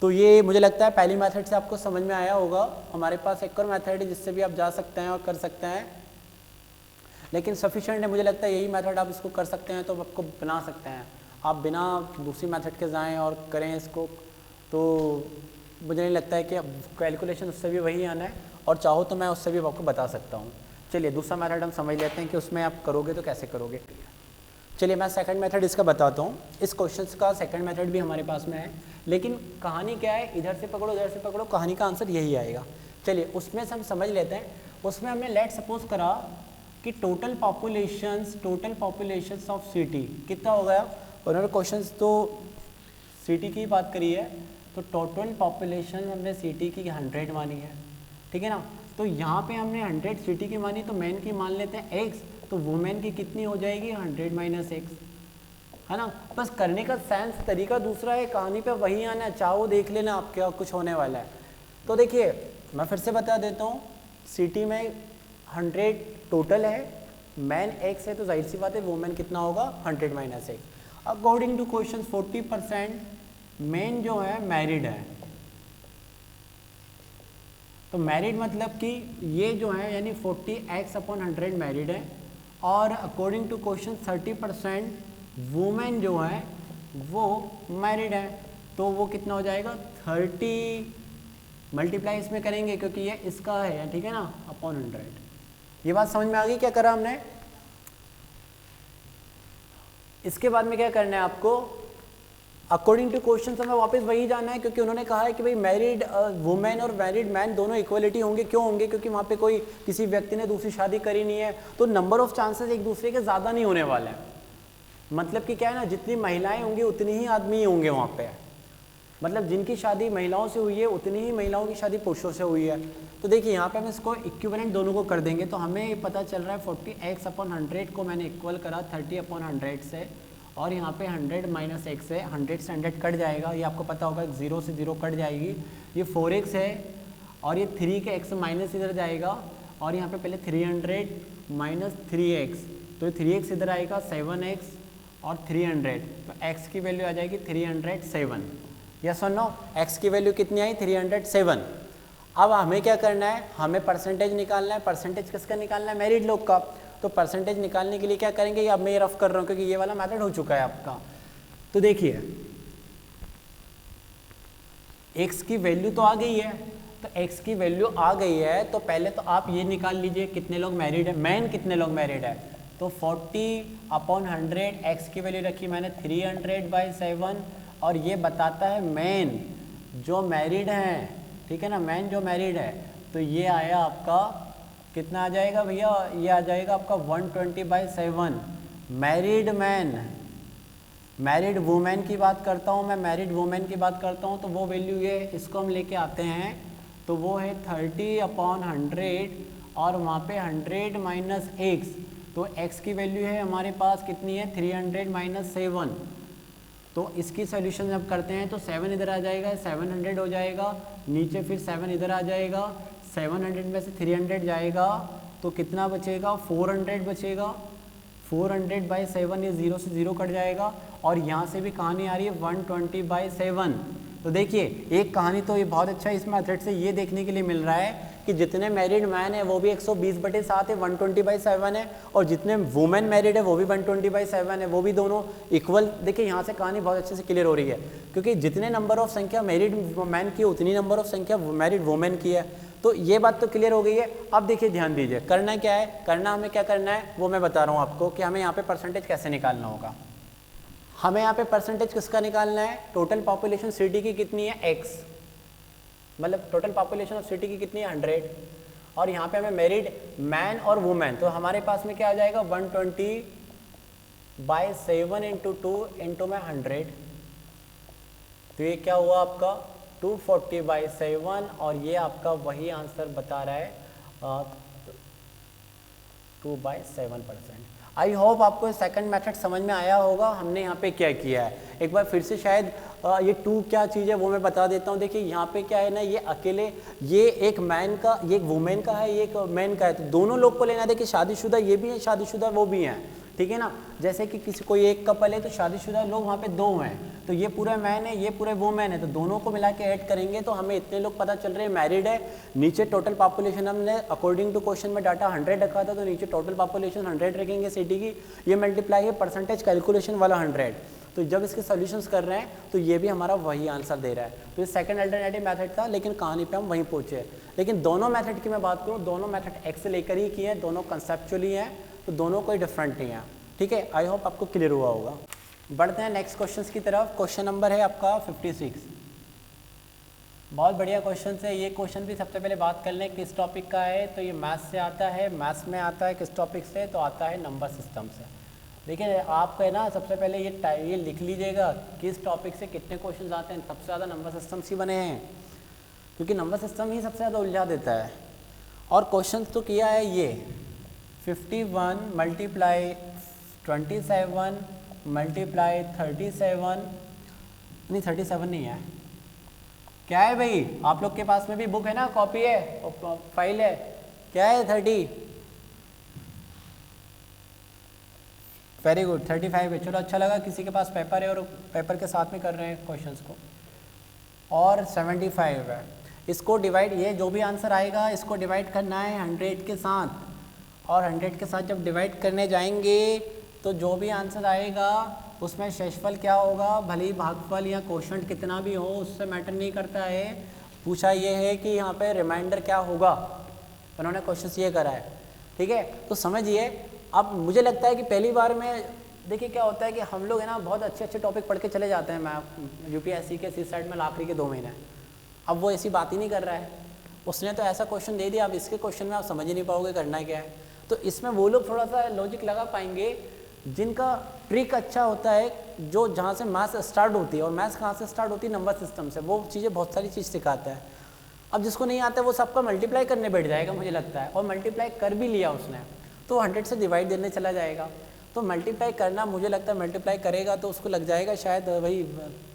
[SPEAKER 1] तो ये मुझे लगता है पहली मेथड से आपको समझ में आया होगा। हमारे पास एक और मेथड है जिससे भी आप जा सकते हैं और कर सकते हैं, लेकिन सफिशिएंट है मुझे लगता है यही मेथड आप इसको कर सकते हैं, तो आपको बना सकते हैं। आप बिना दूसरी मेथड के जाएं और करें इसको, तो मुझे नहीं लगता है कि कैलकुलेशन उससे भी वही आना है, और चाहो तो मैं उससे भी आपको बता सकता हूँ। चलिए दूसरा मेथड हम समझ लेते हैं कि उसमें आप करोगे तो कैसे करोगे। चलिए मैं सेकंड मेथड इसका बताता हूँ। इस क्वेश्चन का सेकंड मेथड भी हमारे पास में है, लेकिन कहानी क्या है, इधर से पकड़ो इधर से पकड़ो, कहानी का आंसर यही आएगा। चलिए उसमें से हम समझ लेते हैं। उसमें हमने लेट सपोज करा कि टोटल पॉपुलेशंस ऑफ सिटी कितना हो गया। उन्होंने क्वेश्चंस तो सिटी की बात करी है, तो टोटल पॉपुलेशन हमने सिटी की 100 मानी है, ठीक है ना। तो यहाँ पे हमने 100 सिटी की मानी, तो मैन की मान लेते हैं x, तो वुमेन की कितनी हो जाएगी 100 माइनस x, है ना। बस करने का सेंस तरीका दूसरा है, कहानी पे वही आना है, चाहो देख लेना आपके और कुछ होने वाला है। तो देखिए मैं फिर से बता देता हूँ, सिटी में 100 टोटल है, मैन x है, तो जाहिर सी बात है वुमेन कितना होगा 100 minus x। According to question 40% man जो है मैरिड है, तो मैरिड मतलब कि ये जो है यानी 40x/100 मैरिड है, और अकॉर्डिंग टू क्वेश्चन 30% वुमेन जो है वो मैरिड है, तो वो कितना हो जाएगा 30 मल्टीप्लाई इसमें करेंगे क्योंकि ये इसका है, ठीक है ना, अपॉन 100। ये बात समझ में आ गई क्या करा हमने। इसके बाद में क्या करना है आपको, अकॉर्डिंग टू क्वेश्चन हमें वापस वही जाना है, क्योंकि उन्होंने कहा है कि भाई मैरिड वुमेन और मैरिड मैन दोनों इक्वलिटी होंगे। क्यों होंगे, क्योंकि वहाँ पे कोई किसी व्यक्ति ने दूसरी शादी करी नहीं है, तो नंबर ऑफ चांसेस एक दूसरे के ज़्यादा नहीं होने वाले हैं। मतलब कि क्या है ना, जितनी महिलाएं होंगी उतनी ही आदमी होंगे वहाँ पे, मतलब जिनकी शादी महिलाओं से हुई है उतनी ही महिलाओं की शादी पुरुषों से हुई है। तो देखिए यहाँ पे हम इसको इक्विवेलेंट दोनों को कर देंगे, तो हमें पता चल रहा है 40x/100 को मैंने इक्वल करा 30/100 से, और यहाँ पे 100 माइनस x है, 100 से 100 कट जाएगा, ये आपको पता होगा 0 से 0 कट जाएगी, ये 4x है, और ये 3 के x माइनस इधर जाएगा, और यहाँ पे पहले 300 माइनस 3x, तो ये 3x इधर आएगा 7x और 300, तो x की वैल्यू आ जाएगी 307। यस और नो, x की वैल्यू कितनी आई 307। अब हमें क्या करना है, हमें परसेंटेज निकालना है। परसेंटेज किसका निकालना है, मैरिड लोग का। तो परसेंटेज निकालने के लिए क्या करेंगे, ये अब मैं रफ कर रहा हूँ क्योंकि ये वाला मेथड हो चुका है आपका। तो देखिए x की वैल्यू तो आ गई है, तो x की वैल्यू आ गई है, तो पहले तो आप ये निकाल लीजिए कितने लोग मैरिड है, मैन कितने लोग मैरिड है। तो 40/100 x की वैल्यू रखी मैंने 300/7, और ये बताता है मैन जो मैरिड है, ठीक है ना, मैन जो मैरिड है। तो ये आया आपका कितना आ जाएगा भैया, ये आ जाएगा आपका 120/7। मैरिड मैन, मैरिड वुमेन की बात करता हूँ मैं, मैरिड वुमेन की बात करता हूँ, तो वो वैल्यू ये, इसको हम लेके आते हैं, तो वो है 30/100, और वहाँ पे 100 माइनस x, तो x की वैल्यू है हमारे पास कितनी है 300 माइनस 7। तो इसकी सोल्यूशन जब करते हैं तो 7 इधर आ जाएगा, 700 हो जाएगा, नीचे फिर 7 इधर आ जाएगा, 700 में से 300 जाएगा, तो कितना बचेगा 400 बचेगा। 400/7, ये 0 से 0 कट जाएगा, और यहाँ से भी कहानी आ रही है 120/7। तो देखिए एक कहानी तो ये बहुत अच्छा इस मेथड से ये देखने के लिए मिल रहा है कि जितने मैरिड मैन है वो भी 120/7 है, 120/7 है, और जितने वुमेन मैरिड है वो भी 120/7 है, वो भी दोनों इक्वल। देखिए यहाँ से कहानी बहुत अच्छे से क्लियर हो रही है, क्योंकि जितने नंबर ऑफ संख्या मैरिड मैन की उतनी नंबर ऑफ संख्या मैरिड वुमेन की है। तो ये बात तो क्लियर हो गई है। अब देखिए ध्यान दीजिए, करना क्या है, करना हमें क्या करना है वो मैं बता रहा हूँ आपको कि हमें यहाँ पे परसेंटेज कैसे निकालना होगा। हमें यहाँ पे परसेंटेज किसका निकालना है, टोटल पॉपुलेशन सिटी की कितनी है x, मतलब टोटल पॉपुलेशन ऑफ सिटी की कितनी है 100, और यहाँ पे हमें मैरिड मैन और वुमेन, तो हमारे पास में क्या आ जाएगा 120/7 × 2 × में 100, तो ये क्या हुआ आपका 240/7, और ये आपका वही आंसर बता रहा है 2/7%। आई होप आपको सेकंड मेथड समझ में आया होगा हमने यहाँ पे क्या किया है। एक बार फिर से शायद ये 2 क्या चीज़ है वो मैं बता देता हूँ। देखिए यहाँ पे क्या है ना, ये अकेले ये एक मैन का, ये एक वुमेन का है, ये एक मैन का है, तो दोनों लोग को लेना। देखिए शादीशुदा ये भी है, शादीशुदा वो भी हैं, ठीक है ना। जैसे कि किसी कोई एक कपल है तो शादीशुदा लोग वहाँ पे 2 हैं, तो ये पूरा मैन है, ये पूरे वुमेन है, तो दोनों को मिला के ऐड करेंगे तो हमें इतने लोग पता चल रहे हैं मैरिड है। नीचे टोटल पॉपुलेशन हमने अकॉर्डिंग टू क्वेश्चन में डाटा 100 रखा था, तो नीचे टोटल पॉपुलेशन 100 रखेंगे सिटी की, ये मल्टीप्लाई है परसेंटेज कैलकुलेशन वाला 100। तो जब इसके सॉल्यूशंस कर रहे हैं तो ये भी हमारा वही आंसर दे रहा है। तो ये सेकंड अल्टरनेटिव मेथड था, लेकिन कहानी पे हम वहीं पहुंचे। लेकिन दोनों मेथड की मैं बात करूँ, दोनों मेथड एक्स से लेकर ही किए हैं, दोनों कंसेप्चुअली हैं, तो दोनों कोई डिफरेंट नहीं है, ठीक है। आई होप आपको क्लियर हुआ होगा। बढ़ते हैं नेक्स्ट क्वेश्चन की तरफ। क्वेश्चन नंबर है आपका 56। बहुत बढ़िया क्वेश्चन है। ये क्वेश्चन भी सबसे पहले बात कर लें किस टॉपिक का है, तो ये मैथ्स से आता है। मैथ्स में आता है किस टॉपिक से, तो आता है नंबर सिस्टम से। देखिए आपका है ना, सबसे पहले ये लिख लीजिएगा किस टॉपिक से कितने क्वेश्चन आते हैं। सबसे ज़्यादा नंबर सिस्टम्स ही बने हैं, क्योंकि नंबर सिस्टम ही सबसे ज़्यादा उलझा देता है। और क्वेश्चन तो किया है ये 51 मल्टीप्लाई 27 मल्टीप्लाई 37, नहीं 37 नहीं है, क्या है भाई, आप लोग के पास में भी बुक है ना, कॉपी है, फाइल है, क्या है 30, वेरी गुड 35 है। चलो अच्छा लगा किसी के पास पेपर है और पेपर के साथ में कर रहे हैं क्वेश्चंस को। और 75 है। इसको डिवाइड, ये जो भी आंसर आएगा इसको डिवाइड करना है 100 के साथ, और 100 के साथ जब डिवाइड करने जाएंगे तो जो भी आंसर आएगा उसमें शेषफल क्या होगा, भले ही भागफल या कोशंट कितना भी हो उससे मैटर नहीं करता है। पूछा ये है कि यहाँ पे रिमाइंडर क्या होगा, उन्होंने क्वेश्चन ये करा है, ठीक है। तो समझिए, अब मुझे लगता है कि पहली बार में देखिए क्या होता है कि हम लोग है ना बहुत अच्छे अच्छे टॉपिक पढ़ के चले जाते हैं। मैं यूपीएससी के सी साइड में आखिरी के 2 महीने, अब वो ऐसी बात ही नहीं कर रहा है, उसने तो ऐसा क्वेश्चन दे दिया, अब इसके क्वेश्चन में आप समझ ही नहीं पाओगे करना क्या है। तो इसमें वो लोग थोड़ा सा लॉजिक लगा पाएंगे जिनका ट्रिक अच्छा होता है, जो जहाँ से मैथ्स स्टार्ट होती है। और मैथ्स कहाँ से स्टार्ट होती है, नंबर सिस्टम से। वो चीज़ें बहुत सारी चीज़ सिखाता है। अब जिसको नहीं आता है वो सबका मल्टीप्लाई करने बैठ जाएगा मुझे लगता है, और मल्टीप्लाई कर भी लिया उसने तो 100 से डिवाइड देने चला जाएगा। तो मल्टीप्लाई करना मुझे लगता है, मल्टीप्लाई करेगा तो उसको लग जाएगा शायद भाई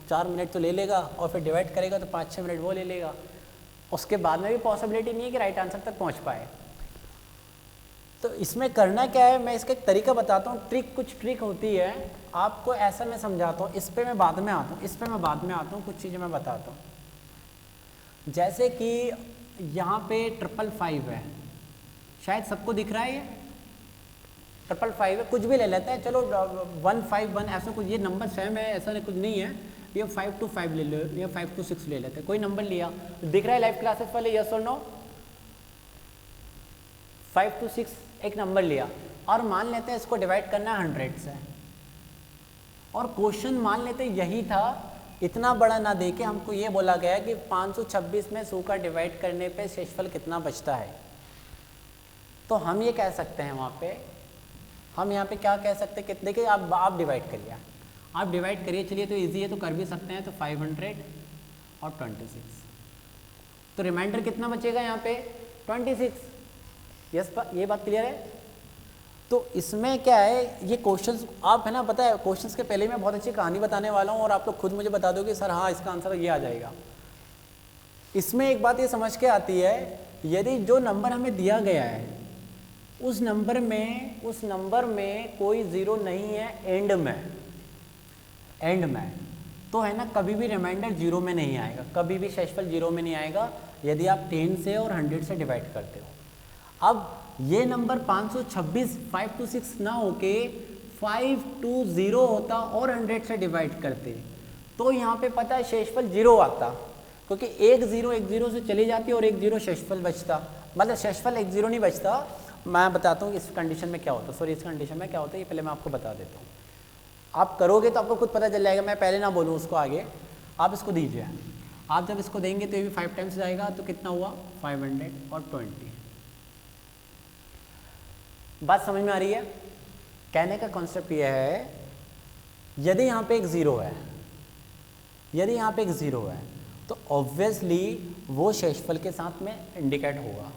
[SPEAKER 1] 4 मिनट तो ले लेगा, और फिर डिवाइड करेगा तो 5-6 मिनट वो ले लेगा। उसके बाद में भी पॉसिबिलिटी नहीं है कि राइट आंसर तक पहुँच पाए। तो इसमें करना क्या है, मैं इसका एक तरीका बताता हूँ। कुछ ट्रिक होती है, आपको ऐसा मैं समझाता हूँ, इस पर मैं बाद में आता हूँ, कुछ चीज़ें मैं बताता हूँ। जैसे कि यहाँ पे 555 है, शायद सबको दिख रहा है, ये 555 है, कुछ भी ले लेते हैं, चलो 151 ऐसा कुछ, ये नंबर सेम है ऐसा कुछ नहीं है, ये 525 ले लो या 526 ले लेते हैं, कोई नंबर लिया, दिख रहा है लाइव क्लासेस वाले, यस और नो। 526 एक नंबर लिया, और मान लेते हैं इसको डिवाइड करना है 100 से, और क्वेश्चन मान लेते हैं यही था, इतना बड़ा ना देके हमको ये बोला गया कि 526 में 100 का डिवाइड करने पे शेषफल कितना बचता है। तो हम ये कह सकते हैं वहाँ पे, हम यहाँ पे क्या कह सकते हैं कि देखिए आप डिवाइड करिए, आप डिवाइड करिए, चलिए तो इजी है तो कर भी सकते हैं। तो 500 और 26, तो रिमाइंडर कितना बचेगा यहाँ पे 26। यस, ये बात क्लियर है। तो इसमें क्या है, ये क्वेश्चंस आप है ना, पता है क्वेश्चंस के पहले मैं बहुत अच्छी कहानी बताने वाला हूँ, और आप लोग खुद मुझे बता दोगे सर हाँ इसका आंसर ये आ जाएगा। इसमें एक बात ये समझ के आती है, यदि जो नंबर हमें दिया गया है उस नंबर में कोई ज़ीरो नहीं है एंड में, तो है ना कभी भी रिमाइंडर 0 में नहीं आएगा, कभी भी शेषफल 0 में नहीं आएगा यदि आप 10 से और 100 से डिवाइड करते हो। अब ये नंबर 526 526 ना होके 520 होता और 100 से डिवाइड करते, तो यहाँ पे पता है शेषफल 0 आता, क्योंकि एक जीरो से चली जाती और एक 0 शेषफल बचता, मतलब शेषफल एक 0 नहीं बचता। मैं बताता हूँ इस कंडीशन में क्या होता है, सॉरी इस कंडीशन में क्या होता है, ये पहले मैं आपको बता देता हूँ। आप करोगे तो आपको खुद पता चल जाएगा, मैं पहले ना बोलूँ उसको आगे, आप इसको दीजिए। आप जब इसको देंगे तो ये भी 5 टाइम्स जाएगा, तो कितना हुआ 520। बात समझ में आ रही है? कहने का कॉन्सेप्ट ये है, यदि यहाँ पे एक ज़ीरो है, तो ऑब्वियसली वो शेषफल के साथ में इंडिकेट होगा।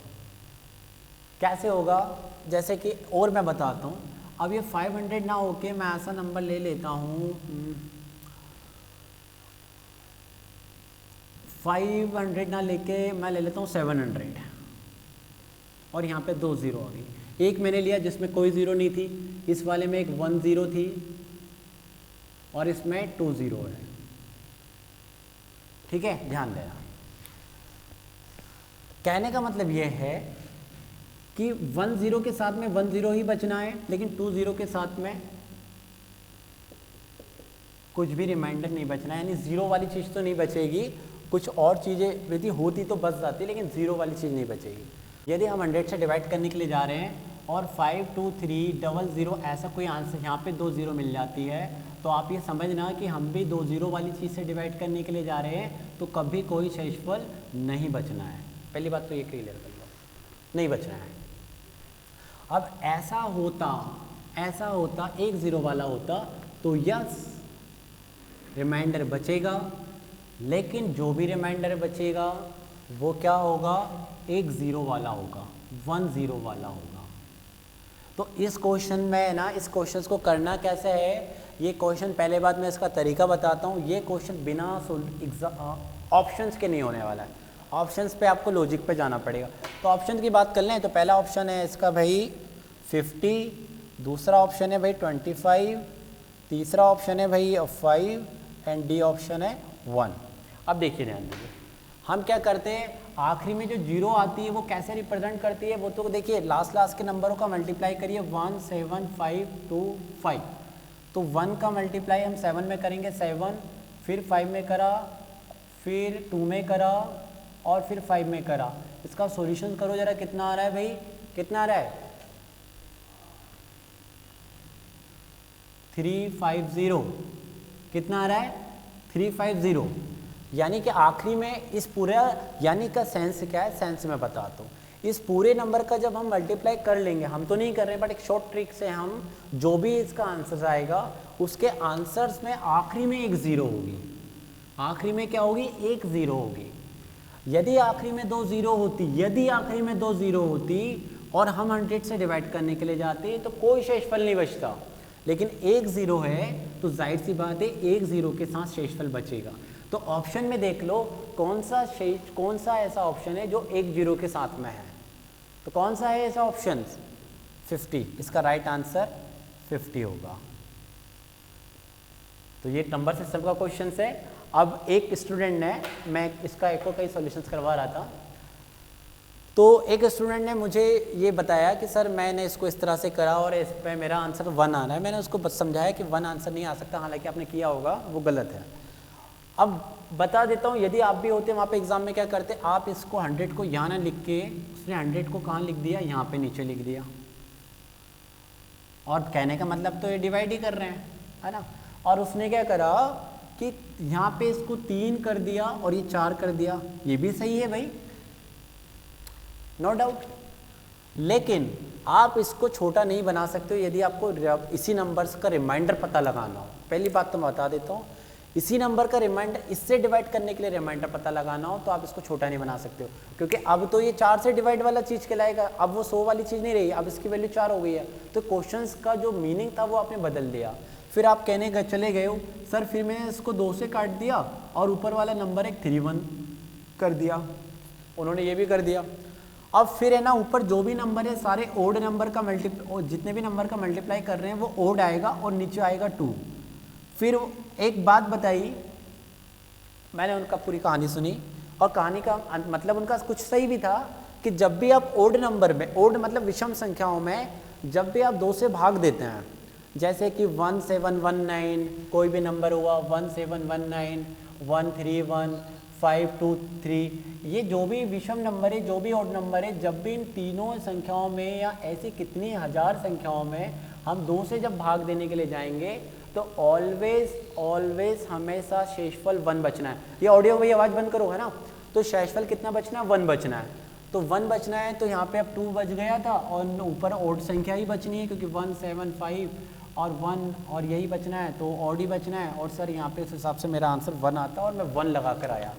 [SPEAKER 1] कैसे होगा, जैसे कि और मैं बताता हूँ। अब ये 500 ना होके मैं ऐसा नंबर ले लेता हूँ 500 ना लेके मैं ले लेता हूँ 700, और यहाँ पे 2 ज़ीरो आ गई। एक मैंने लिया जिसमें कोई ज़ीरो नहीं थी, इस वाले में एक 1 ज़ीरो थी और इसमें 2 ज़ीरो है, ठीक है, ध्यान देना। कहने का मतलब ये है कि 1 ज़ीरो के साथ में 1 ज़ीरो ही बचना है, लेकिन 2 ज़ीरो के साथ में कुछ भी रिमाइंडर नहीं बचना है, यानी ज़ीरो वाली चीज़ तो नहीं बचेगी, कुछ और चीज़ें यदि होती तो बच जाती, लेकिन ज़ीरो वाली चीज़ नहीं बचेगी। यदि हम 100 से डिवाइड करने के लिए जा रहे हैं और 52300 ऐसा कोई आंसर यहाँ पे 2 0 मिल जाती है, तो आप ये समझना कि हम भी 2 0 वाली चीज़ से डिवाइड करने के लिए जा रहे हैं, तो कभी कोई शेषफल नहीं बचना है। पहली बात तो ये क्लियर कर लो, नहीं बचना है। अब ऐसा होता 1 0 वाला होता तो यस रिमाइंडर बचेगा, लेकिन जो भी रिमाइंडर बचेगा वो क्या होगा, 1 0 वाला होगा, 1 0 वाला होगा। तो इस क्वेश्चन में ना, इस क्वेश्चन को करना कैसे है, ये क्वेश्चन पहले बात मैं इसका तरीका बताता हूँ। ये क्वेश्चन बिना ऑप्शंस के नहीं होने वाला है, ऑप्शंस पे आपको लॉजिक पे जाना पड़ेगा। तो ऑप्शन की बात कर लें तो पहला ऑप्शन है इसका भाई 50, दूसरा ऑप्शन है भाई 25, तीसरा ऑप्शन है भाई 5 एंड डी ऑप्शन है 1। अब देखिए ध्यान दीजिए, हम क्या करते हैं, आखिरी में जो 0 आती है वो कैसे रिप्रेजेंट करती है, वो तो देखिए लास्ट के नंबरों का मल्टीप्लाई करिए, 1 7 5 2 5। तो 1 का मल्टीप्लाई हम 7 में करेंगे, 7, फिर 5 में करा, फिर 2 में करा और फिर 5 में करा। इसका सॉल्यूशन करो जरा, कितना आ रहा है भाई, कितना आ रहा है 350। कितना आ रहा है 350। यानी कि आखिरी में इस पूरा, यानी का सेंस क्या है, सेंस मैं बताता हूँ। इस पूरे नंबर का जब हम मल्टीप्लाई कर लेंगे, हम तो नहीं कर रहे हैं बट एक शॉर्ट ट्रिक से हम जो भी इसका आंसर आएगा उसके आंसर्स में आखिरी में 1 0 होगी, आखिरी में क्या होगी, 1 0 होगी। यदि आखिरी में 2 0 होती, यदि आखिरी में 2 0 होती और हम 100 से डिवाइड करने के लिए जाते तो कोई शेषफल नहीं बचता, लेकिन 1 0 है तो जाहिर सी बात है 1 0 के साथ शेषफल बचेगा। तो ऑप्शन में देख लो कौन सा ऐसा ऑप्शन है जो 1 0 के साथ में है, तो कौन सा है ऐसा ऑप्शन, 50। इसका राइट आंसर 50 होगा। तो ये नंबर सिस्टम का क्वेश्चन है। अब एक स्टूडेंट ने, मैं इसका एक और कई सॉल्यूशंस करवा रहा था, तो एक स्टूडेंट ने मुझे ये बताया कि सर मैंने इसको इस तरह से करा और इस पर मेरा आंसर 1 आ रहा है। मैंने उसको समझाया कि 1 आंसर नहीं आ सकता, हालांकि आपने किया होगा वो गलत है। अब बता देता हूँ, यदि आप भी होते वहाँ पे एग्जाम में क्या करते, आप इसको 100 को यहाँ ना लिख के, उसने 100 को कहाँ लिख दिया, यहाँ पे नीचे लिख दिया, और कहने का मतलब तो ये डिवाइड ही कर रहे हैं, है ना। और उसने क्या करा कि यहाँ पे इसको 3 कर दिया और ये 4 कर दिया, ये भी सही है भाई, नो डाउट। लेकिन आप इसको छोटा नहीं बना सकते हो यदि आपको इसी नंबर्स का रिमाइंडर पता लगाना हो। पहली बात तो मैं बता देता हूँ, इसी नंबर का रिमाइंडर, इससे डिवाइड करने के लिए रिमाइंडर पता लगाना हो तो आप इसको छोटा नहीं बना सकते हो, क्योंकि अब तो ये 4 से डिवाइड वाला चीज़ कहलाएगा, अब वो 100 वाली चीज़ नहीं रही, अब इसकी वैल्यू 4 हो गई है। तो क्वेश्चंस का जो मीनिंग था वो आपने बदल दिया। फिर आप कहने गए, चले गए हो सर फिर मैंने इसको 2 से काट दिया और ऊपर वाला नंबर एक 3 1 कर दिया, उन्होंने ये भी कर दिया। अब फिर है ना, ऊपर जो भी नंबर है सारे ओड नंबर का जितने भी नंबर का मल्टीप्लाई कर रहे हैं वो ओड आएगा और नीचे आएगा 2। फिर एक बात बताई, मैंने उनका पूरी कहानी सुनी और कहानी का मतलब उनका कुछ सही भी था कि जब भी आप ओड नंबर में, ओड मतलब विषम संख्याओं में, जब भी आप 2 से भाग देते हैं, जैसे कि 1719 कोई भी नंबर हुआ, 1719 131 523, ये जो भी विषम नंबर है, जो भी ओड नंबर है, जब भी इन तीनों संख्याओं में या ऐसी कितनी हजार संख्याओं में हम 2 से जब भाग देने के लिए जाएंगे तो ऑलवेज हमेशा शेषफल 1 बचना है। ये ऑडियो भाई आवाज़ बंद करो, है ना। तो शेषफल कितना बचना है, 1 बचना है। तो 1 बचना है, तो यहाँ पे अब 2 बच गया था और ऊपर ओड संख्या ही बचनी है क्योंकि 1 7 5 और 1 और यही बचना है, तो ऑड ही बचना है। और सर यहाँ पे उस हिसाब से मेरा आंसर 1 आता और मैं 1 लगा कर आया।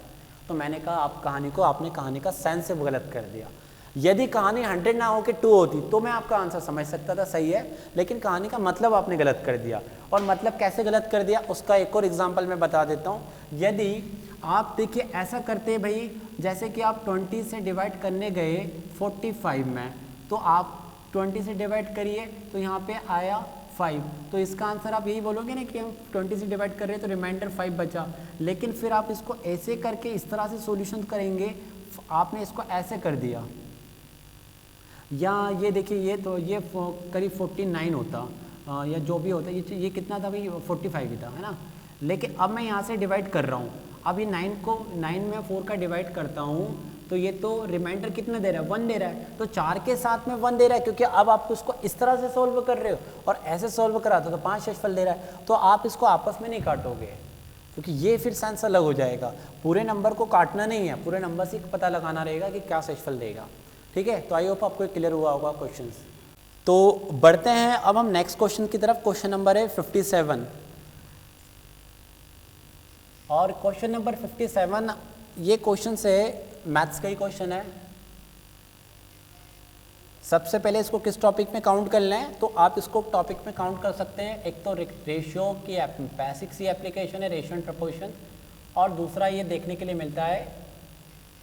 [SPEAKER 1] तो मैंने कहा आपने कहानी का सेंस से गलत कर दिया। यदि कहानी 100 ना हो के 2 होती तो मैं आपका आंसर समझ सकता था, सही है, लेकिन कहानी का मतलब आपने गलत कर दिया। और मतलब कैसे गलत कर दिया उसका एक और एग्जांपल मैं बता देता हूँ। यदि आप देखिए ऐसा करते भाई, जैसे कि आप 20 से डिवाइड करने गए 45 में, तो आप 20 से डिवाइड करिए तो यहाँ पे आया 5, तो इसका आंसर आप यही बोलोगे ना कि हम 20 से डिवाइड कर रहे हैं तो रिमाइंडर 5 बचा। लेकिन फिर आप इसको ऐसे करके इस तरह से सॉल्यूशन करेंगे, आपने इसको ऐसे कर दिया, या ये देखिए ये तो ये करीब 49 होता या जो भी होता, ये कितना था भाई, 45 ही था, है ना। लेकिन अब मैं यहाँ से डिवाइड कर रहा हूँ, अब ये 9 में 4 का डिवाइड करता हूँ तो ये तो रिमाइंडर कितना दे रहा है, 1 दे रहा है, तो 4 के साथ में 1 दे रहा है, क्योंकि अब आप उसको इस तरह से सोल्व कर रहे हो और ऐसे सोल्व करा तो 5 शेषफल दे रहा है, तो आप इसको आपस में नहीं काटोगे, क्योंकि ये फिर सेंस अलग हो जाएगा। पूरे नंबर को काटना नहीं है, पूरे नंबर से पता लगाना रहेगा कि क्या शेषफल देगा। ठीक है, तो आई होप आपको क्लियर हुआ होगा क्वेश्चन। तो बढ़ते हैं अब हम नेक्स्ट क्वेश्चन की तरफ। क्वेश्चन नंबर है 57, और क्वेश्चन नंबर 57 ये क्वेश्चन से मैथ्स का ही क्वेश्चन है। सबसे पहले इसको किस टॉपिक में काउंट कर लें, तो आप इसको टॉपिक में काउंट कर सकते हैं। एक तो रेशियो की बेसिक सी एप्लीकेशन है, रेशियो एंड प्रपोर्शन, और दूसरा ये देखने के लिए मिलता है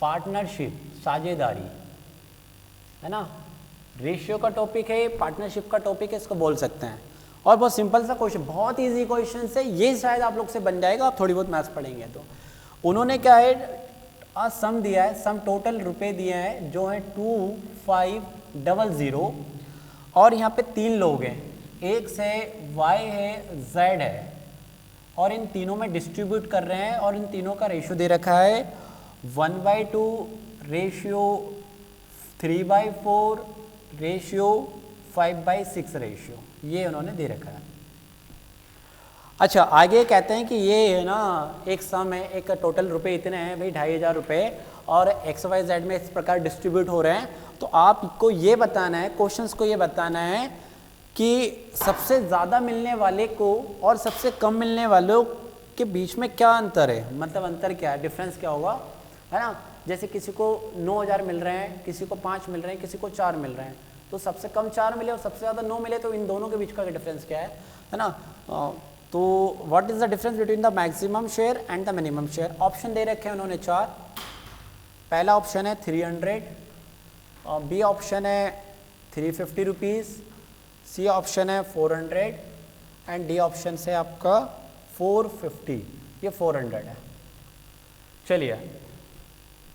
[SPEAKER 1] पार्टनरशिप, साझेदारी, है ना। रेशियो का टॉपिक है, पार्टनरशिप का टॉपिक है, इसको बोल सकते हैं। और बहुत सिंपल सा क्वेश्चन, बहुत इजी क्वेश्चन है ये, शायद आप लोग से बन जाएगा, आप थोड़ी बहुत मैथ्स पढ़ेंगे तो। उन्होंने क्या है, सम दिया है, सम टोटल रुपए दिए हैं जो है 2500, और यहाँ पे 3 लोग हैं, एक से y है, z है, और इन तीनों में डिस्ट्रीब्यूट कर रहे हैं, और इन तीनों का रेशियो दे रखा है 1/2 रेशियो, 3/4 रेशियो, 5/6 रेशियो, ये उन्होंने दे रखा है। अच्छा, आगे कहते हैं कि ये है ना एक सम है, एक टोटल रुपए इतने हैं भाई 2500 रुपये, और XYZ में इस प्रकार डिस्ट्रीब्यूट हो रहे हैं। तो आपको ये बताना है, क्वेश्चंस को ये बताना है कि सबसे ज़्यादा मिलने वाले को और सबसे कम मिलने वालों के बीच में क्या अंतर है, मतलब अंतर क्या है, डिफरेंस क्या होगा, है ना। जैसे किसी को 9000 मिल रहे हैं, किसी को 5 मिल रहे हैं, किसी को 4 मिल रहे हैं, तो सबसे कम 4 मिले और सबसे ज़्यादा 9 मिले, तो इन दोनों के बीच का डिफरेंस क्या है ना। तो what is the difference between the maximum share and the minimum share. Option दे रखे हैं उन्होंने 4। पहला ऑप्शन है 300, और बी ऑप्शन है 350 रुपीज़, सी ऑप्शन है 400, एंड डी ऑप्शन से आपका 450, ये 400 है। चलिए,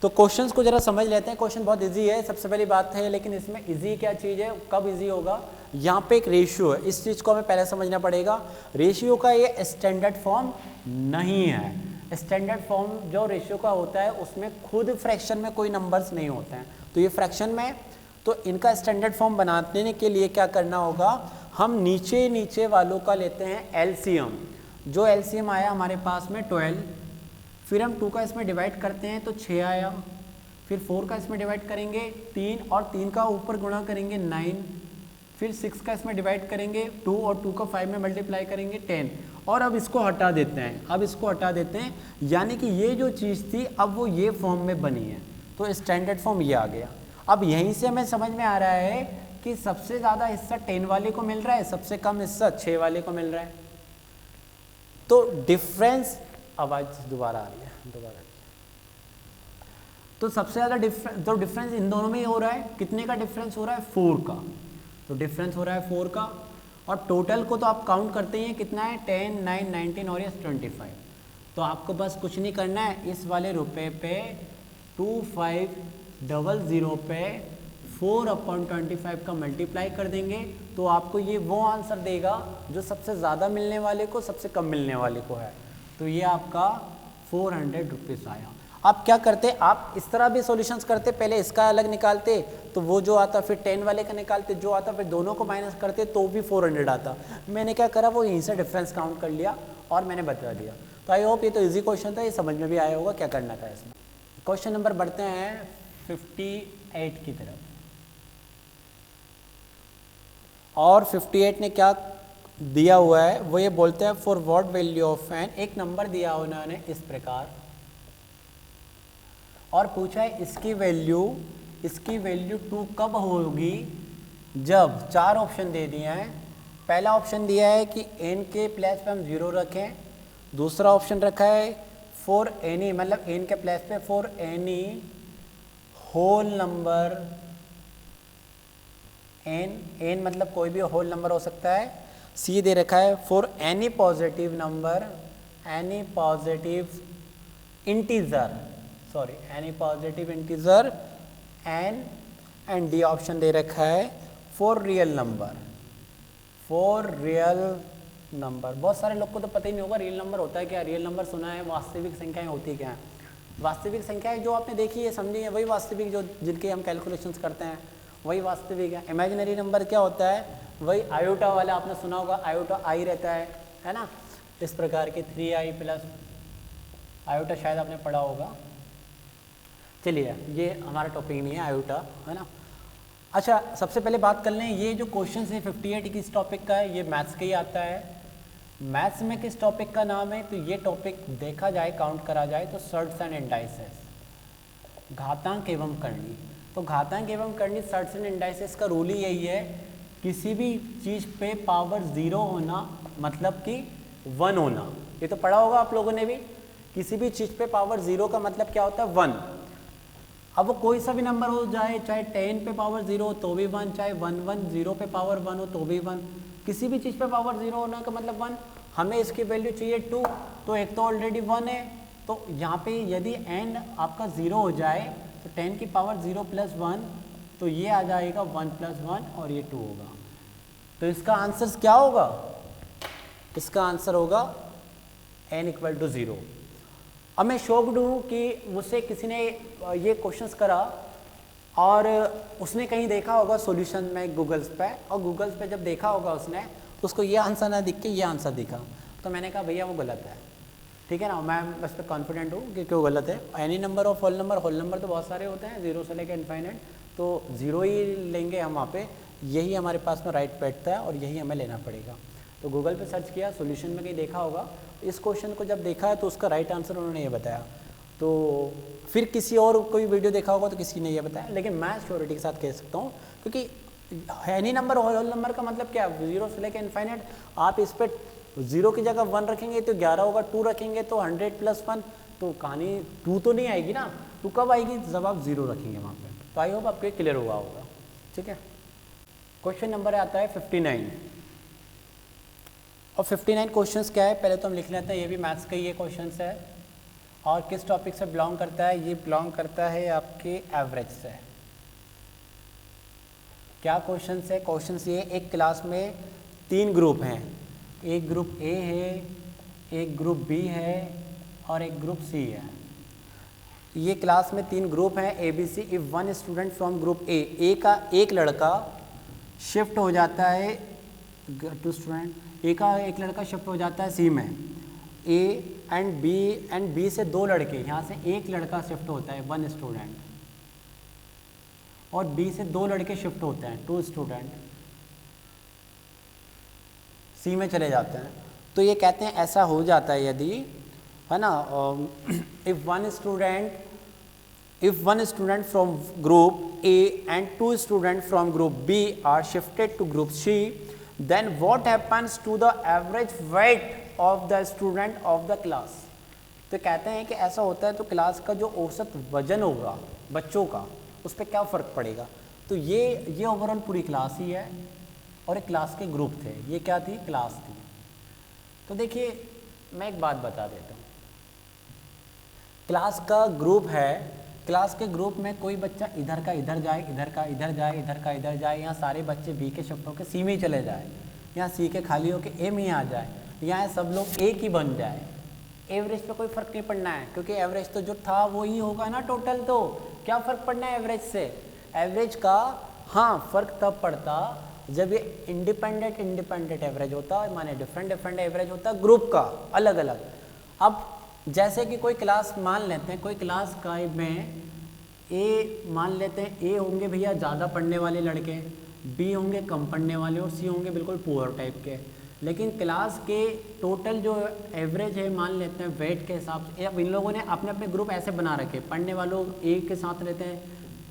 [SPEAKER 1] तो क्वेश्चंस को जरा समझ लेते हैं। क्वेश्चन बहुत इजी है, सबसे पहली बात है, लेकिन इसमें इजी क्या चीज़ है, कब इजी होगा, यहाँ पे एक रेशियो है, इस चीज़ को हमें पहले समझना पड़ेगा। रेशियो का ये स्टैंडर्ड फॉर्म नहीं है। स्टैंडर्ड फॉर्म जो रेशियो का होता है उसमें खुद फ्रैक्शन में कोई नंबर्स नहीं होते हैं, तो ये फ्रैक्शन में, तो इनका स्टैंडर्ड फॉर्म बनाने के लिए क्या करना होगा, हम नीचे वालों का लेते हैं एलसीएम। जो एलसीएम आया हमारे पास में 12, फिर हम 2 का इसमें डिवाइड करते हैं तो 6 आया, फिर 4 का इसमें डिवाइड करेंगे 3, और 3 का ऊपर गुणा करेंगे 9, फिर 6 का इसमें डिवाइड करेंगे 2, और 2 का 5 में मल्टीप्लाई करेंगे 10, और अब इसको हटा देते हैं, यानी कि ये जो चीज़ थी अब वो ये फॉर्म में बनी है, तो स्टैंडर्ड फॉर्म ये आ गया। अब यहीं से हमें समझ में आ रहा है कि सबसे ज़्यादा हिस्सा 10 वाले को मिल रहा है, सबसे कम हिस्सा 6 वाले को मिल रहा है। तो डिफरेंस, आवाज़ दोबारा आ रही है, तो सबसे ज़्यादा डिफरेंस इन दोनों में ही हो रहा है। कितने का डिफरेंस हो रहा है, 4 का, तो डिफरेंस हो रहा है 4 का। और टोटल को तो आप काउंट करते ही हैं, कितना है 10, 9, 19 और ये 25। तो आपको बस कुछ नहीं करना है, इस वाले रुपए पे 2500 पे 4/25 का मल्टीप्लाई कर देंगे, तो आपको ये वो आंसर देगा जो सबसे ज़्यादा मिलने वाले को सबसे कम मिलने वाले को है। तो ये आपका 400 रुपीज़ आया। आप क्या करते, आप इस तरह भी सॉल्यूशंस करते, पहले इसका अलग निकालते तो वो जो आता, फिर 10 वाले का निकालते जो आता, फिर दोनों को माइनस करते तो भी 400 आता। मैंने क्या करा, वो यहीं से डिफरेंस काउंट कर लिया और मैंने बता दिया। तो आई होप ये तो इजी क्वेश्चन था, ये समझ में भी आया होगा क्या करना था इसमें। क्वेश्चन नंबर बढ़ते हैं 58 की तरफ, और 58 ने क्या दिया हुआ है, वो ये बोलते हैं for what value of n, एक नंबर दिया उन्होंने इस प्रकार, और पूछा है इसकी वैल्यू 2 कब होगी, जब 4 ऑप्शन दे दिए हैं। पहला ऑप्शन दिया है कि n के प्लेस पे हम 0 रखें, दूसरा ऑप्शन रखा है फॉर एनी, मतलब n के प्लेस पे for any whole number, n मतलब कोई भी होल नंबर हो सकता है। सी दे रखा है for any positive number, any positive integer and D option दे रखा है फॉर रियल नंबर। बहुत सारे लोग को तो पता ही नहीं होगा रियल नंबर होता है क्या, रियल नंबर सुना है, वास्तविक संख्याएं होती क्या है, वास्तविक संख्या है जो आपने देखी है, समझी है, वही वास्तविक जो जिनके हम कैलकुलेशंस करते हैं वही वास्तविक है। इमेजिनरी नंबर क्या होता है, वही आयोटा वाला आपने सुना होगा, आयोटा आई रहता है ना, इस प्रकार के 3i प्लस आयोटा शायद आपने पढ़ा होगा। चलिए ये हमारा टॉपिक नहीं है आयोटा, है ना। अच्छा सबसे पहले बात कर लें, ये जो क्वेश्चन है 58 किस टॉपिक का है, ये मैथ्स का ही आता है। मैथ्स में किस टॉपिक का नाम है, तो ये टॉपिक देखा जाए, काउंट करा जाए तो सर्ट्स एंड इंडाइसेस, घातांक एवं करनी। तो घातांक एवं करनी सर्ट्स एंड इंडाइसेस का रूल ही यही है, किसी भी चीज़ पे पावर 0 होना मतलब कि 1 होना, ये तो पढ़ा होगा आप लोगों ने भी, किसी भी चीज़ पे पावर 0 का मतलब क्या होता है 1। अब वो कोई सा भी नंबर हो जाए, चाहे 10 पे पावर 0 हो तो भी 1, चाहे 110 पे पावर 1 हो तो भी 1, किसी भी चीज़ पे पावर 0 होना का मतलब 1। हमें इसकी वैल्यू चाहिए 2, तो एक तो ऑलरेडी 1 है, तो यहाँ पे यदि n आपका 0 हो जाए तो 10 की पावर 0 प्लस 1, तो ये आ जाएगा 1 प्लस 1 और ये 2 होगा। तो इसका आंसर क्या होगा, इसका आंसर होगा n इक्वल टू 0। अब मैं शॉक्ड हूँ कि मुझसे किसी ने ये क्वेश्चंस करा और उसने कहीं देखा होगा सॉल्यूशन में गूगल्स पे, और गूगल्स पे जब देखा होगा उसने तो उसको ये आंसर ना दिख के ये आंसर दिखा, तो मैंने कहा भैया वो गलत है, ठीक है ना, मैं बस पे कॉन्फिडेंट हूँ कि क्यों गलत है। एनी नंबर और होल नंबर तो बहुत सारे होते हैं 0 से लेकर इनफाइनाइट, तो 0 ही लेंगे हम वहाँ पे, यही हमारे पास में राइट बैठता है और यही हमें लेना पड़ेगा। तो गूगल पे सर्च किया, सॉल्यूशन में कहीं देखा होगा, इस क्वेश्चन को जब देखा है तो उसका राइट आंसर उन्होंने ये बताया। तो फिर किसी और कोई वीडियो देखा होगा तो किसी ने ये बताया, लेकिन मैं श्योरिटी के साथ कह सकता हूँ, क्योंकि एनी नंबर होल नंबर का मतलब क्या है, 0 से लेकर इनफाइनाइट, आप इस पर 0 की जगह 1 रखेंगे तो 11 होगा, 2 रखेंगे तो 100 प्लस 1, तो कहानी 2 तो नहीं आएगी ना, 2 कब आएगी जब आप 0 रखेंगे वहाँ पे। तो आई होप आपको क्लियर हुआ होगा, ठीक है। क्वेश्चन नंबर आता है 59, और 59 क्वेश्चंस क्या है पहले तो हम लिख लेते हैं, ये भी मैथ्स का ही ये क्वेश्चंस है, और किस टॉपिक से बिलोंग करता है, ये बिलोंग करता है आपके एवरेज से। क्या क्वेश्चंस है, क्वेश्चंस ये, एक क्लास में 3 ग्रुप हैं, एक ग्रुप ए है, एक ग्रुप बी है और एक ग्रुप सी है। ये क्लास में 3 ग्रुप हैं A B C. If one student from group A का एक लड़का शिफ्ट हो जाता है टू स्टूडेंट, ए का एक लड़का शिफ्ट हो जाता है सी में, ए एंड बी से 2 लड़के, यहाँ से एक लड़का शिफ्ट होता है 1 स्टूडेंट, और बी से 2 लड़के शिफ्ट होते हैं 2 स्टूडेंट, सी में चले जाते हैं। तो ये कहते हैं ऐसा हो जाता है यदि, है ना, if one student from group A and 2 student from group B are shifted to group C, then what happens to the average weight of the student of the class। तो कहते हैं कि ऐसा होता है तो क्लास का जो औसत वजन होगा बच्चों का, उस पर क्या फ़र्क पड़ेगा। तो ये ओवरऑल पूरी क्लास ही है, और एक क्लास के ग्रुप थे, ये क्या थी, क्लास थी। तो देखिए मैं एक बात बता देता हूँ, क्लास का ग्रुप है, क्लास के ग्रुप में कोई बच्चा इधर का इधर जाए, इधर का इधर जाए, इधर का इधर जाए, यहाँ सारे बच्चे बी के शिफ्ट होकर सी में ही चले जाए, यहाँ सी के खाली होकर ए में ही आ जाए, यहाँ सब लोग एक ही बन जाए, एवरेज पे कोई फ़र्क नहीं पड़ना है, क्योंकि एवरेज तो जो था वो ही होगा ना टोटल। तो क्या फ़र्क पड़ना है एवरेज से, एवरेज का हाँ फ़र्क तब पड़ता जब ये इंडिपेंडेंट एवरेज होता, माने डिफरेंट एवरेज होता ग्रुप का अलग अलग। अब जैसे कि कोई क्लास मान लेते हैं, कोई क्लास का में ए मान लेते हैं, ए होंगे भैया ज़्यादा पढ़ने वाले लड़के, बी होंगे कम पढ़ने वाले, और सी होंगे बिल्कुल पुअर टाइप के। लेकिन क्लास के टोटल जो एवरेज है मान लेते हैं वेट के हिसाब से, अब इन लोगों ने अपने अपने ग्रुप ऐसे बना रखे, पढ़ने वालों ए के साथ रहते हैं,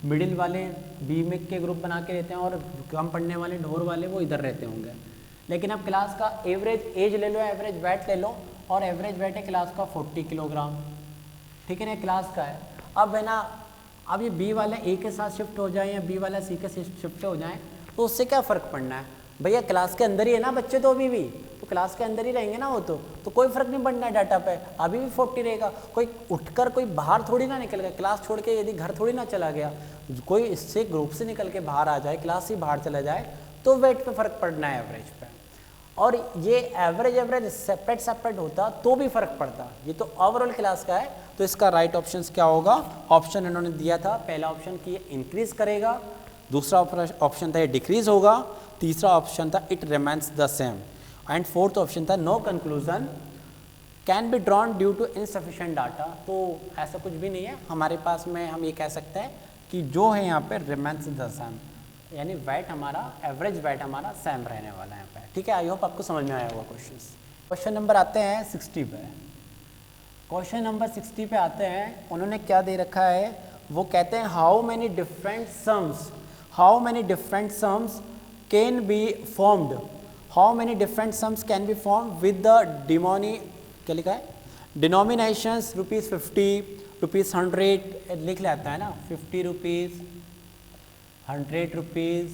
[SPEAKER 1] मिडिल वाले बी में के ग्रुप बना के रहते हैं, और कम पढ़ने वाले ढोर वाले वो इधर रहते होंगे। लेकिन अब क्लास का एवरेज एज ले लो, एवरेज वेट ले लो, और एवरेज वेट है क्लास का 40 किलोग्राम, ठीक है ना, क्लास का है। अब है ना, अब ये बी वाला ए के साथ शिफ्ट हो जाए या बी वाला सी के साथ शिफ्ट हो जाए, तो उससे क्या फ़र्क पड़ना है भैया, क्लास के अंदर ही है ना बच्चे, तो अभी भी तो क्लास के अंदर ही रहेंगे ना वो, तो कोई फ़र्क नहीं पड़ना है डाटा पे, अभी भी 40 रहेगा। कोई उठकर कोई बाहर थोड़ी ना निकल गया, क्लास छोड़ के यदि घर थोड़ी ना चला गया, कोई इससे ग्रुप से निकल के बाहर आ जाए, क्लास से बाहर चला जाए, तो वेट पे फ़र्क पड़ना है एवरेज पे। और ये एवरेज सेपरेट होता तो भी फर्क पड़ता। ये तो ओवरऑल क्लास का है, तो इसका राइट ऑप्शन क्या होगा? ऑप्शन इन्होंने दिया था, पहला ऑप्शन कि ये इंक्रीज करेगा, दूसरा ऑप्शन था ये डिक्रीज होगा, तीसरा ऑप्शन था it remains the same, and fourth option था no conclusion can be drawn due to insufficient data. तो ऐसा कुछ भी नहीं है हमारे पास में, हम ये कह सकते हैं कि जो है यहाँ पे रिमेन्स द सेम, यानी वेट हमारा, एवरेज वेट हमारा सेम रहने वाला है यहाँ पे। ठीक है, आई होप आपको समझ में आया होगा क्वेश्चन नंबर आते हैं 60 पे। क्वेश्चन नंबर 60 पे आते हैं, उन्होंने क्या दे रखा है, वो कहते हैं how many different sums can be formed, how many different sums can be formed with the क्या लिखा है, डिनोमिनेशंस ₹50, ₹100 लिख लेता है ना, ₹50, ₹100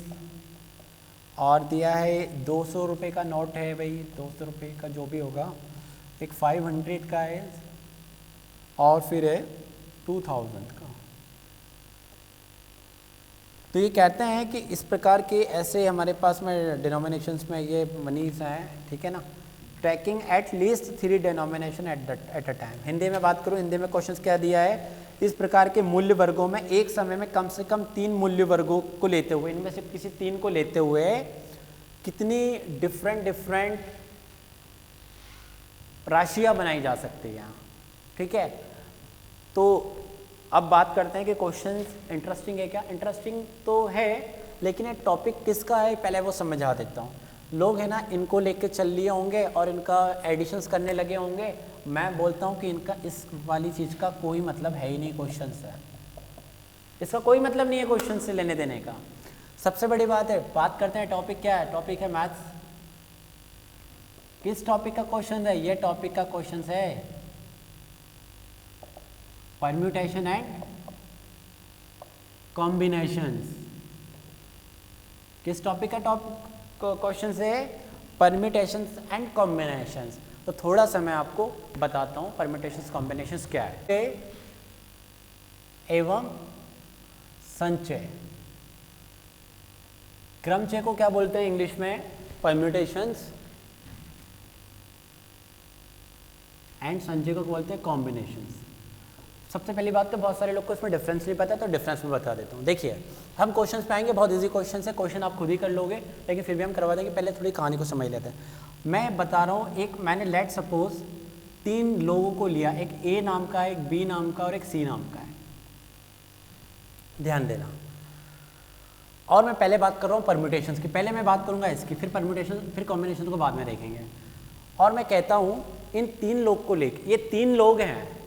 [SPEAKER 1] और दिया है 200 रुपये का नोट है भाई, 200 रुपये का जो भी होगा, एक 500 का है और फिर है 2000 का। तो ये कहते हैं कि इस प्रकार के ऐसे हमारे पास में डिनोमिनेशंस में ये मनीज हैं, ठीक है ना, tracking at least 3 denomination at a time. Hindi में बात करूँ, हिंदी में क्वेश्चन क्या दिया है, इस प्रकार के मूल्य वर्गों में एक समय में कम से कम 3 मूल्य वर्गों को लेते हुए, इनमें से किसी 3 को लेते हुए कितनी डिफरेंट राशियां बनाई जा सकती है यहाँ। ठीक है, तो अब बात करते हैं कि क्वेश्चन इंटरेस्टिंग है क्या? इंटरेस्टिंग तो है, लेकिन ये टॉपिक किसका है पहले वो समझा देता हूँ। लोग है ना इनको लेके चल लिए होंगे और इनका एडिशंस करने लगे होंगे, मैं बोलता हूँ कि इनका इस वाली चीज़ का कोई मतलब है ही नहीं क्वेश्चन से, इसका कोई मतलब नहीं है क्वेश्चन से लेने देने का। सबसे बड़ी बात है, बात करते हैं टॉपिक क्या है, टॉपिक है मैथ्स। किस टॉपिक का क्वेश्चन है? ये टॉपिक का क्वेश्चन है परम्यूटेशन एंड कॉम्बिनेशंस। किस टॉपिक का क्वेश्चन है? Permutations and combinations. तो थोड़ा सा मैं आपको बताता हूँ परम्यूटेशंस कॉम्बिनेशंस क्या है एवं संचय। क्रमचय को क्या बोलते हैं इंग्लिश में? परम्यूटेशंस, एंड संचय को बोलते हैं कॉम्बिनेशंस। सबसे पहली बात तो बहुत सारे लोग को इसमें डिफरेंस नहीं पता, तो डिफरेंस में बता देता हूँ। देखिए, हम क्वेश्चंस पे आएंगे, बहुत इजी क्वेश्चन है, क्वेश्चन आप खुद ही कर लोगे, लेकिन फिर भी हम करवा देंगे। पहले थोड़ी कहानी को समझ लेते हैं। मैं बता रहा हूँ, एक मैंने लेट सपोज 3 लोगों को लिया, एक ए नाम का, एक बी नाम का और एक सी नाम का है, ध्यान देना। और मैं पहले बात कर रहा हूँ परम्यूटेशंस की, पहले मैं बात करूँगा इसकी, फिर परम्यूटेशन, फिर कॉम्बिनेशन को बाद में देखेंगे। और मैं कहता हूँ इन 3 लोग को लेके, ये 3 लोग हैं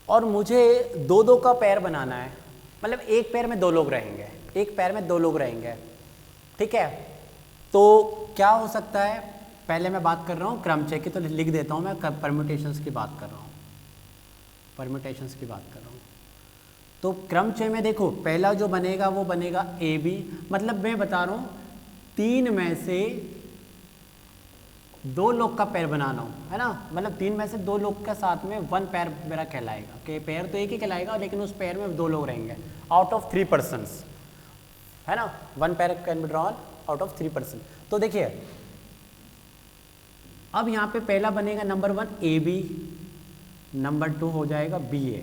[SPEAKER 1] और मुझे 2-2 का पैर बनाना है, मतलब एक पैर में 2 लोग रहेंगे, एक पैर में 2 लोग रहेंगे। ठीक है, तो क्या हो सकता है? पहले मैं बात कर रहा हूँ क्रमचय की, तो लिख देता हूँ मैं परम्यूटेशंस की बात कर रहा हूँ, परम्यूटेशंस की बात कर रहा हूँ। तो क्रमचय में देखो, पहला जो बनेगा वो बनेगा ए बी, मतलब मैं बता रहा हूँ 3 में से 2 लोग का पैर बनाना हो, है ना, मतलब 3 में से 2 लोग के साथ में 1 पैर मेरा कहलाएगा, कि पैर तो एक ही कहलाएगा, लेकिन उस पैर में 2 लोग रहेंगे आउट ऑफ 3 पर्सन्स, है ना, 1 पैर can be drawn out of 3 person. तो देखिए, अब यहाँ पे पहला बनेगा नंबर 1 ए बी, नंबर 2 हो जाएगा बी ए।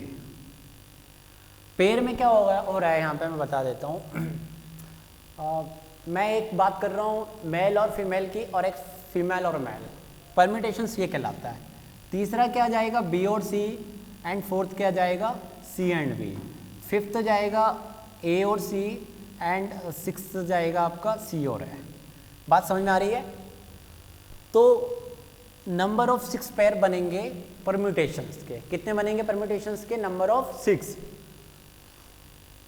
[SPEAKER 1] पैर में क्या हो रहा है यहाँ पे मैं बता देता हूँ। मैं एक बात कर रहा हूँ मेल और फीमेल की, और एक फीमेल और मेल, परम्यूटेशंस ये कहलाता है। तीसरा क्या जाएगा? बी और सी, एंड फोर्थ क्या जाएगा? सी एंड बी। फिफ्थ जाएगा ए और सी, एंड सिक्स्थ जाएगा आपका सी और ए। बात समझ में आ रही है? तो नंबर ऑफ 6 पैर बनेंगे परम्यूटेशंस के। कितने बनेंगे परम्यूटेशंस के? Number of 6।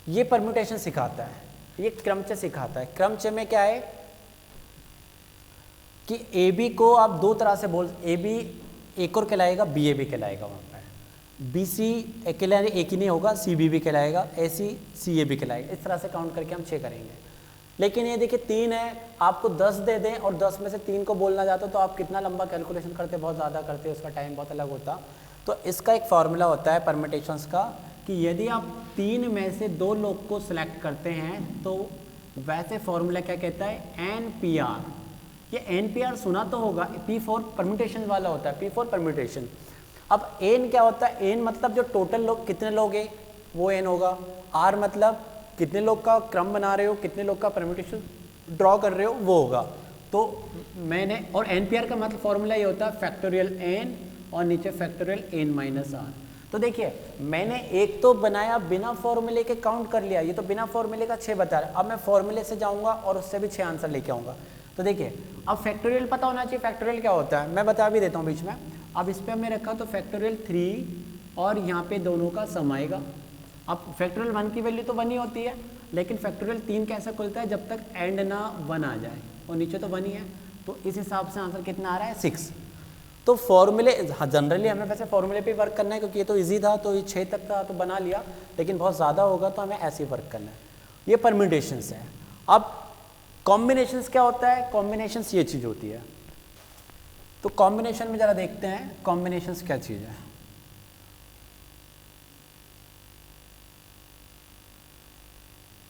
[SPEAKER 1] ये परम्यूटेशन सिखाता है, ये क्रमचय सिखाता है। क्रमचय में क्या है कि ए बी को आप 2 तरह से बोल, ए बी एक और कहलाएगा, बी ए भी कहलाएगा, वहाँ पर बी सी अकेला एक ही नहीं होगा, सी बी भी कहलाएगा, ए सी ए भी कहलाएगा। इस तरह से काउंट करके हम 6 करेंगे। लेकिन ये देखिए 3 है, आपको 10 दे दें और 10 में से 3 को बोलना चाहते हो तो आप कितना लंबा कैलकुलेशन करते, बहुत ज़्यादा करते, उसका टाइम बहुत अलग होता। तो इसका एक फार्मूला होता है परम्यूटेशंस का, कि यदि आप 3 में से 2 लोग को सिलेक्ट करते हैं तो वैसे फार्मूला क्या कहता है? NPR। ये NPR सुना तो होगा, P4 परम्यूटेशन वाला होता है, P4 परम्यूटेशन। अब n क्या होता है, n मतलब जो टोटल लोग कितने लोग हैं वो n होगा, r मतलब कितने लोग का क्रम बना रहे हो, कितने लोग का परम्यूटेशन ड्रॉ कर रहे हो वो होगा। तो मैंने, और NPR का मतलब फॉर्मूला ये होता है फैक्टोरियल n और नीचे फैक्टोरियल n माइनस r। तो देखिए मैंने एक तो बनाया बिना फॉर्मूले के, काउंट कर लिया, ये तो बिना फॉर्मूले का 6 बता रहा है। अब मैं फॉर्मूले से जाऊंगा और उससे भी 6 आंसर लेके आऊंगा। तो देखिए अब फैक्टोरियल पता होना चाहिए, फैक्टोरियल क्या होता है मैं बता भी देता हूँ बीच में। अब इस पर हमने रखा तो फैक्टोरियल 3 और यहाँ पे दोनों का सम आएगा। अब फैक्टोरियल 1 की वैल्यू तो 1 ही होती है, लेकिन फैक्टोरियल 3 कैसे खुलता है, जब तक एंड ना 1 आ जाए, और नीचे तो 1 ही है, तो इस हिसाब से आंसर कितना आ रहा है 6। तो फॉर्मूले जनरली हमें वैसे फॉर्मूले पे वर्क करना है, क्योंकि ये तो इजी था तो ये 6 तक था तो बना लिया, लेकिन बहुत ज़्यादा होगा तो हमें ऐसे ही वर्क करना है। ये परम्यूटेशंस है। अब कॉम्बिनेशंस क्या होता है, कॉम्बिनेशंस ये चीज़ होती है। तो कॉम्बिनेशन में ज़रा देखते हैं कॉम्बिनेशंस क्या चीज़ है।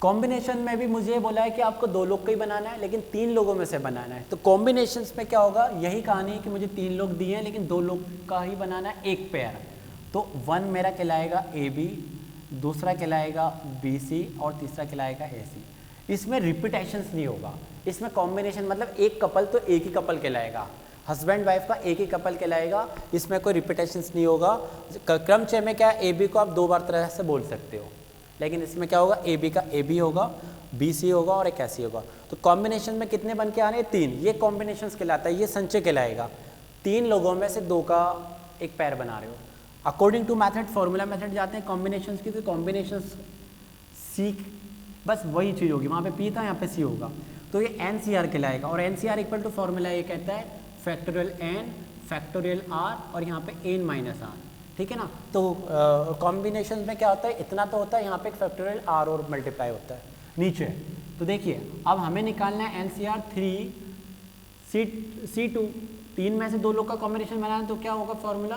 [SPEAKER 1] कॉम्बिनेशन में भी मुझे बोला है कि आपको 2 लोग का ही बनाना है, लेकिन 3 लोगों में से बनाना है। तो कॉम्बिनेशंस में क्या होगा, यही कहानी है कि मुझे 3 लोग दिए हैं लेकिन 2 लोग का ही बनाना है, एक पेयर। तो 1 मेरा कहलाएगा AB, दूसरा कहलाएगा BC और तीसरा कहलाएगा AC। इसमें रिपीटेशंस नहीं होगा, इसमें कॉम्बिनेशन मतलब एक कपल तो एक ही कपल कहलाएगा, हस्बैंड वाइफ का एक ही कपल कहलाएगा, इसमें कोई रिपीटेशंस नहीं होगा। क्रमचय में क्या है, AB को आप 2 बार तरह से बोल सकते हो, लेकिन इसमें क्या होगा, AB का AB होगा, BC होगा और एक ऐसी होगा। तो कॉम्बिनेशन में कितने बन के आ रहे हैं, 3। ये कॉम्बिनेशंस कहलाता है, ये संचय कहलाएगा। 3 लोगों में से 2 का एक पैर बना रहे हो। According to method, formula method जाते हैं कॉम्बिनेशंस की, तो कॉम्बिनेशंस C बस वही चीज़ होगी, वहाँ पे P था यहाँ पे C होगा, तो ये NCR कहलाएगा। और NCR इक्वल टू फॉर्मूला ये कहता है फैक्टोरियल n फैक्टोरियल r और यहाँ पे n माइनस r, ठीक है ना। तो कॉम्बिनेशन में क्या होता है, इतना तो होता है, यहाँ पे एक फैक्टोरियल r और मल्टीप्लाई होता है नीचे। तो देखिए अब हमें निकालना है NCR 3 C2, 3 में से 2 लोग का कॉम्बिनेशन बनाना है, तो क्या होगा फॉर्मूला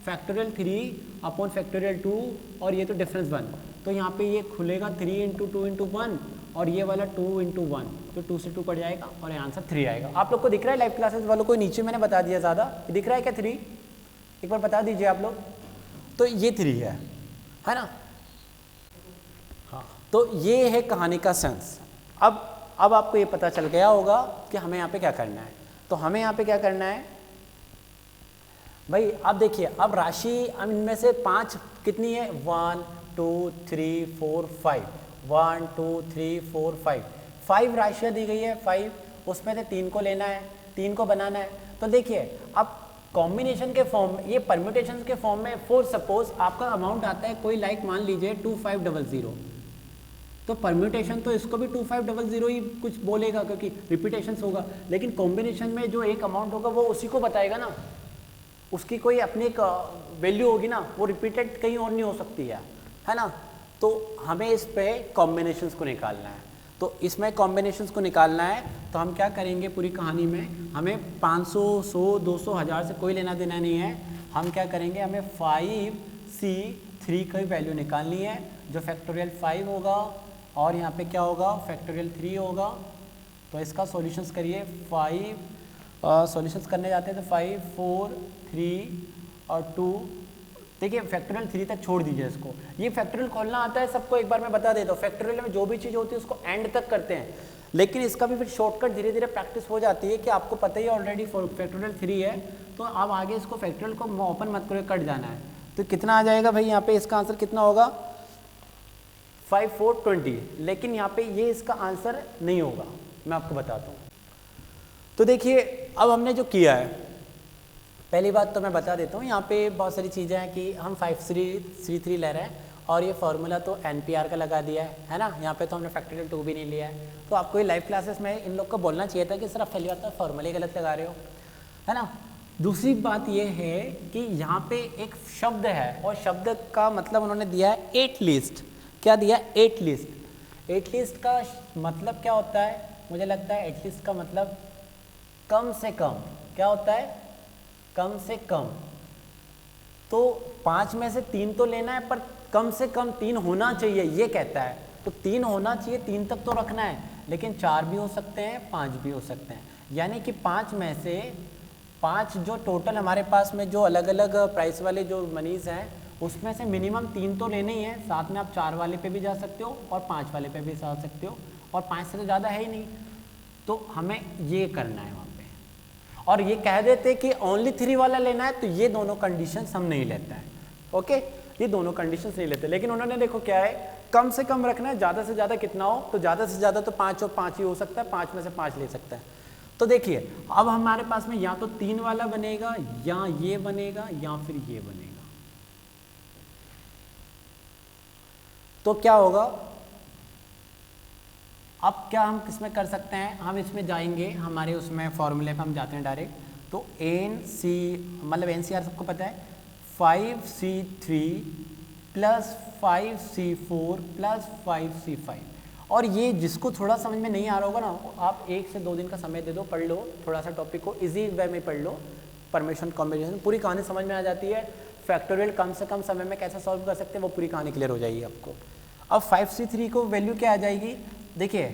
[SPEAKER 1] फैक्टोरियल 3 अपॉन फैक्टोरियल 2 और ये तो डिफरेंस 1, तो यहाँ पे ये खुलेगा 3 इंटू 2 इंटू 1 और ये वाला 2 इंटू 1, तो 2 से 2 कट जाएगा और ये आंसर 3 आएगा। आप लोग को दिख रहा है, लाइव क्लासेस वालों को नीचे मैंने बता दिया, ज़्यादा दिख रहा है क्या 3, एक बार बता दीजिए आप लोग। तो ये 3 है ना। हाँ, तो ये है कहानी का सेंस। अब आपको ये पता चल गया होगा कि हमें यहाँ पे क्या करना है। तो हमें यहाँ पे क्या करना है भाई, अब देखिए, अब राशि इनमें से 5 कितनी है, 1 2 3 4 5, 1 2 3 4 5 राशियाँ दी गई है, 5, उसमें से 3 को लेना है, 3 को बनाना है। तो देखिए अब कॉम्बिनेशन के फॉर्म, ये परम्यूटेशन के फॉर्म में, फॉर सपोज आपका अमाउंट आता है कोई लाइक मान लीजिए 2500, तो परम्यूटेशन तो इसको भी 2500 ही कुछ बोलेगा क्योंकि रिपीटेशन होगा, लेकिन कॉम्बिनेशन में जो एक अमाउंट होगा वो उसी को बताएगा ना, उसकी कोई अपनी एक वैल्यू होगी ना, वो रिपीटेड कहीं और नहीं हो सकती है ना। तो हमें इस पे कॉम्बिनेशंस को निकालना है। तो इसमें कॉम्बिनेशंस को निकालना है तो हम क्या करेंगे, पूरी कहानी में हमें 500 100 200 1000 से कोई लेना देना नहीं है। हम क्या करेंगे, हमें 5C3 की वैल्यू निकालनी है, जो फैक्टोरियल 5 होगा और यहाँ पे क्या होगा, फैक्टोरियल 3 होगा। तो इसका सॉल्यूशंस करिए, 5 सॉल्यूशंस करने जाते हैं तो 5 4 3 और 2, देखिए फैक्टोरियल 3 तक छोड़ दीजिए इसको। ये फैक्टोरियल खोलना आता है सबको, एक बार मैं बता देता हूँ, फैक्टोरियल में जो भी चीज़ होती है उसको एंड तक करते हैं, लेकिन इसका भी फिर शॉर्टकट धीरे धीरे प्रैक्टिस हो जाती है कि आपको पता ही ऑलरेडी फैक्टोरियल 3 है, तो अब आगे इसको फैक्टोरियल को ओपन मत करो, कट जाना है। तो कितना आ जाएगा भाई, यहाँ पे इसका आंसर कितना होगा, 5 4 20, लेकिन यहाँ पे ये इसका आंसर नहीं होगा, मैं आपको बताता हूँ। तो देखिए अब हमने जो किया है, पहली बात तो मैं बता देता हूँ, यहाँ पे बहुत सारी चीज़ें हैं कि हम 5C3 ले रहे हैं और ये फार्मूला तो NPR का लगा दिया है ना, यहाँ पे तो हमने फैक्टोरियल 2 भी नहीं लिया है। तो आपको ये लाइव क्लासेस में इन लोग को बोलना चाहिए था कि सिर्फ पहली बात तो फार्मूले गलत लगा रहे हो, है ना। दूसरी बात ये है कि यहाँ पे एक शब्द है और शब्द का मतलब उन्होंने दिया है एट लिस्ट। क्या दिया, एट लिस्ट। एट लिस्ट का मतलब क्या होता है, मुझे लगता है एट लिस्ट का मतलब कम से कम, क्या होता है, कम से कम। तो 5 में से 3 तो लेना है, पर कम से कम 3 होना चाहिए, ये कहता है। तो 3 होना चाहिए, 3 तक तो रखना है, लेकिन 4 भी हो सकते हैं, 5 भी हो सकते हैं। यानी कि 5 में से 5 जो टोटल हमारे पास में जो अलग अलग प्राइस वाले जो मनीज़ हैं उसमें से मिनिमम 3 तो लेने ही है, साथ में आप 4 वाले पे भी जा सकते हो और 5 वाले पे भी जा सकते हो, और 5 से तो ज़्यादा है ही नहीं, तो हमें ये करना है वहाँ पे। और ये कह देते कि ओनली 3 वाला लेना है तो ये दोनों कंडीशंस हम नहीं लेते हैं। ओके, ये दोनों कंडीशंस नहीं लेते, लेकिन उन्होंने देखो क्या है, कम से कम रखना है, ज़्यादा से ज़्यादा कितना हो, तो ज़्यादा से ज़्यादा तो 5 और 5 ही हो सकता है, 5 में से 5 ले सकता है। तो देखिए अब हमारे पास में या तो 3 वाला बनेगा, या ये बनेगा, या फिर ये बनेगा। तो क्या होगा, अब क्या हम किसमें कर सकते हैं, हम इसमें जाएंगे, हमारे उसमें फॉर्मूले पे हम जाते हैं डायरेक्ट। तो मतलब NCR सबको पता है, 5C3 plus 5C4 plus 5C5। और ये जिसको थोड़ा समझ में नहीं आ रहा होगा ना, आप 1 से 2 दिन का समय दे दो, पढ़ लो थोड़ा सा टॉपिक को, इजी वे में पढ़ लो, परमेशन कॉम्बिनेशन पूरी कहानी समझ में आ जाती है। फैक्टोरियल कम से कम समय में कैसे सॉल्व कर सकते हैं वो पूरी कहानी क्लियर हो जाएगी आपको। अब 5C3 को वैल्यू क्या आ जाएगी, देखिए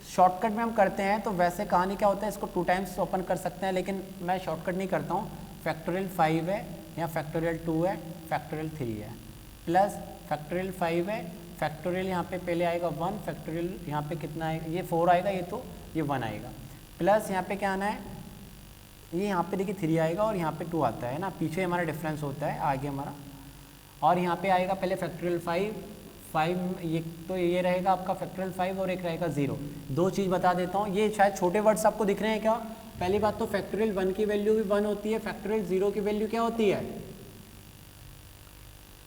[SPEAKER 1] शॉर्टकट में हम करते हैं तो वैसे कहानी क्या होता है, इसको 2 टाइम्स ओपन कर सकते हैं, लेकिन मैं शॉर्टकट नहीं करता हूँ। फैक्टोरियल 5 है, या फैक्टोरियल 2 है, फैक्टोरियल 3 है, प्लस फैक्टोरियल 5 है, फैक्टोरियल यहाँ पे पहले आएगा 1, फैक्टोरियल यहाँ पे कितना आएगा, ये 4 आएगा, ये 1 आएगा, प्लस यहाँ पे क्या आना है, ये यहाँ पे देखिए 3 आएगा और यहाँ पे 2 आता है ना, पीछे हमारा डिफरेंस होता है, आगे हमारा, और यहाँ पे आएगा पहले फैक्टोरियल 5, ये तो ये रहेगा आपका फैक्टोरियल 5 और एक रहेगा 0। 2 चीज़ बता देता हूँ, ये शायद छोटे वर्ड्स आपको दिख रहे हैं क्या। पहली बात तो फैक्टोरियल 1 की वैल्यू भी 1 होती है, फैक्टोरियल 0 की वैल्यू क्या होती है,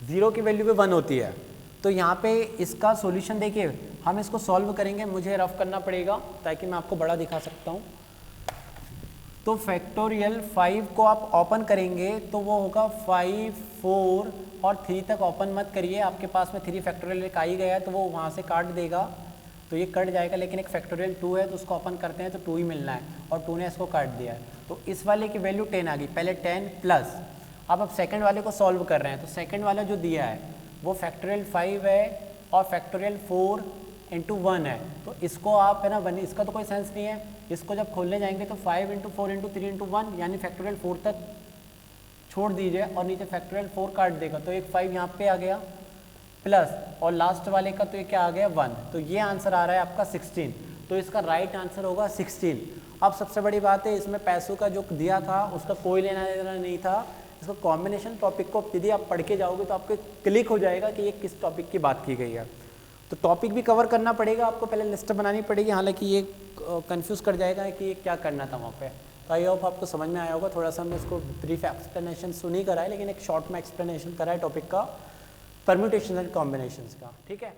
[SPEAKER 1] 0 की वैल्यू भी 1 होती है। तो यहाँ पे इसका सॉल्यूशन देखिए, हम इसको सॉल्व करेंगे, मुझे रफ करना पड़ेगा ताकि मैं आपको बड़ा दिखा सकता हूँ। तो फैक्टोरियल 5 को आप ओपन करेंगे तो वो होगा 5, 4 और 3 तक ओपन मत करिए, आपके पास में 3 फैक्टोरियल एक आ ही गया है तो वो वहाँ से काट देगा, तो ये कट जाएगा, लेकिन एक फैक्टोरियल 2 है तो उसको ओपन करते हैं तो 2 ही मिलना है, और 2 ने इसको काट दिया है, तो इस वाले की वैल्यू 10 आ गई, पहले 10 प्लस, अब सेकंड वाले को सॉल्व कर रहे हैं, तो सेकंड वाला जो दिया है वो फैक्टोरियल 5 है और फैक्टोरियल 4 इंटू 1 है, तो इसको आप है ना इसका तो कोई सेंस नहीं है, इसको जब खोलने जाएंगे तो 5 इंटू 4 इंटू 3 इंटू 1 यानी फैक्टोरियल 4 तक छोड़ दीजिए और नीचे फैक्टोरियल 4 काट देगा, तो एक 5 यहाँ पे आ गया प्लस, और लास्ट वाले का तो ये क्या आ गया 1, तो ये आंसर आ रहा है आपका 16, तो इसका राइट आंसर होगा 16। अब सबसे बड़ी बात है, इसमें पैसों का जो दिया था उसका कोई लेना देना नहीं था, इसको कॉम्बिनेशन टॉपिक को यदि आप पढ़ के जाओगे तो आपको क्लिक हो जाएगा कि ये किस टॉपिक की बात की गई है। तो टॉपिक भी कवर करना पड़ेगा आपको, पहले लिस्ट बनानी पड़ेगी, हालांकि ये कंफ्यूज कर जाएगा कि ये क्या करना था वहाँ पे। तो आई होप आपको समझ में आया होगा, थोड़ा सा हमने इसको ब्रीफ एक्सप्लेनेशन सुनी कराए, लेकिन एक शॉर्ट में एक्सप्लेनेशन कराए टॉपिक का, परम्यूटेशन एंड कॉम्बिनेशंस का, ठीक है।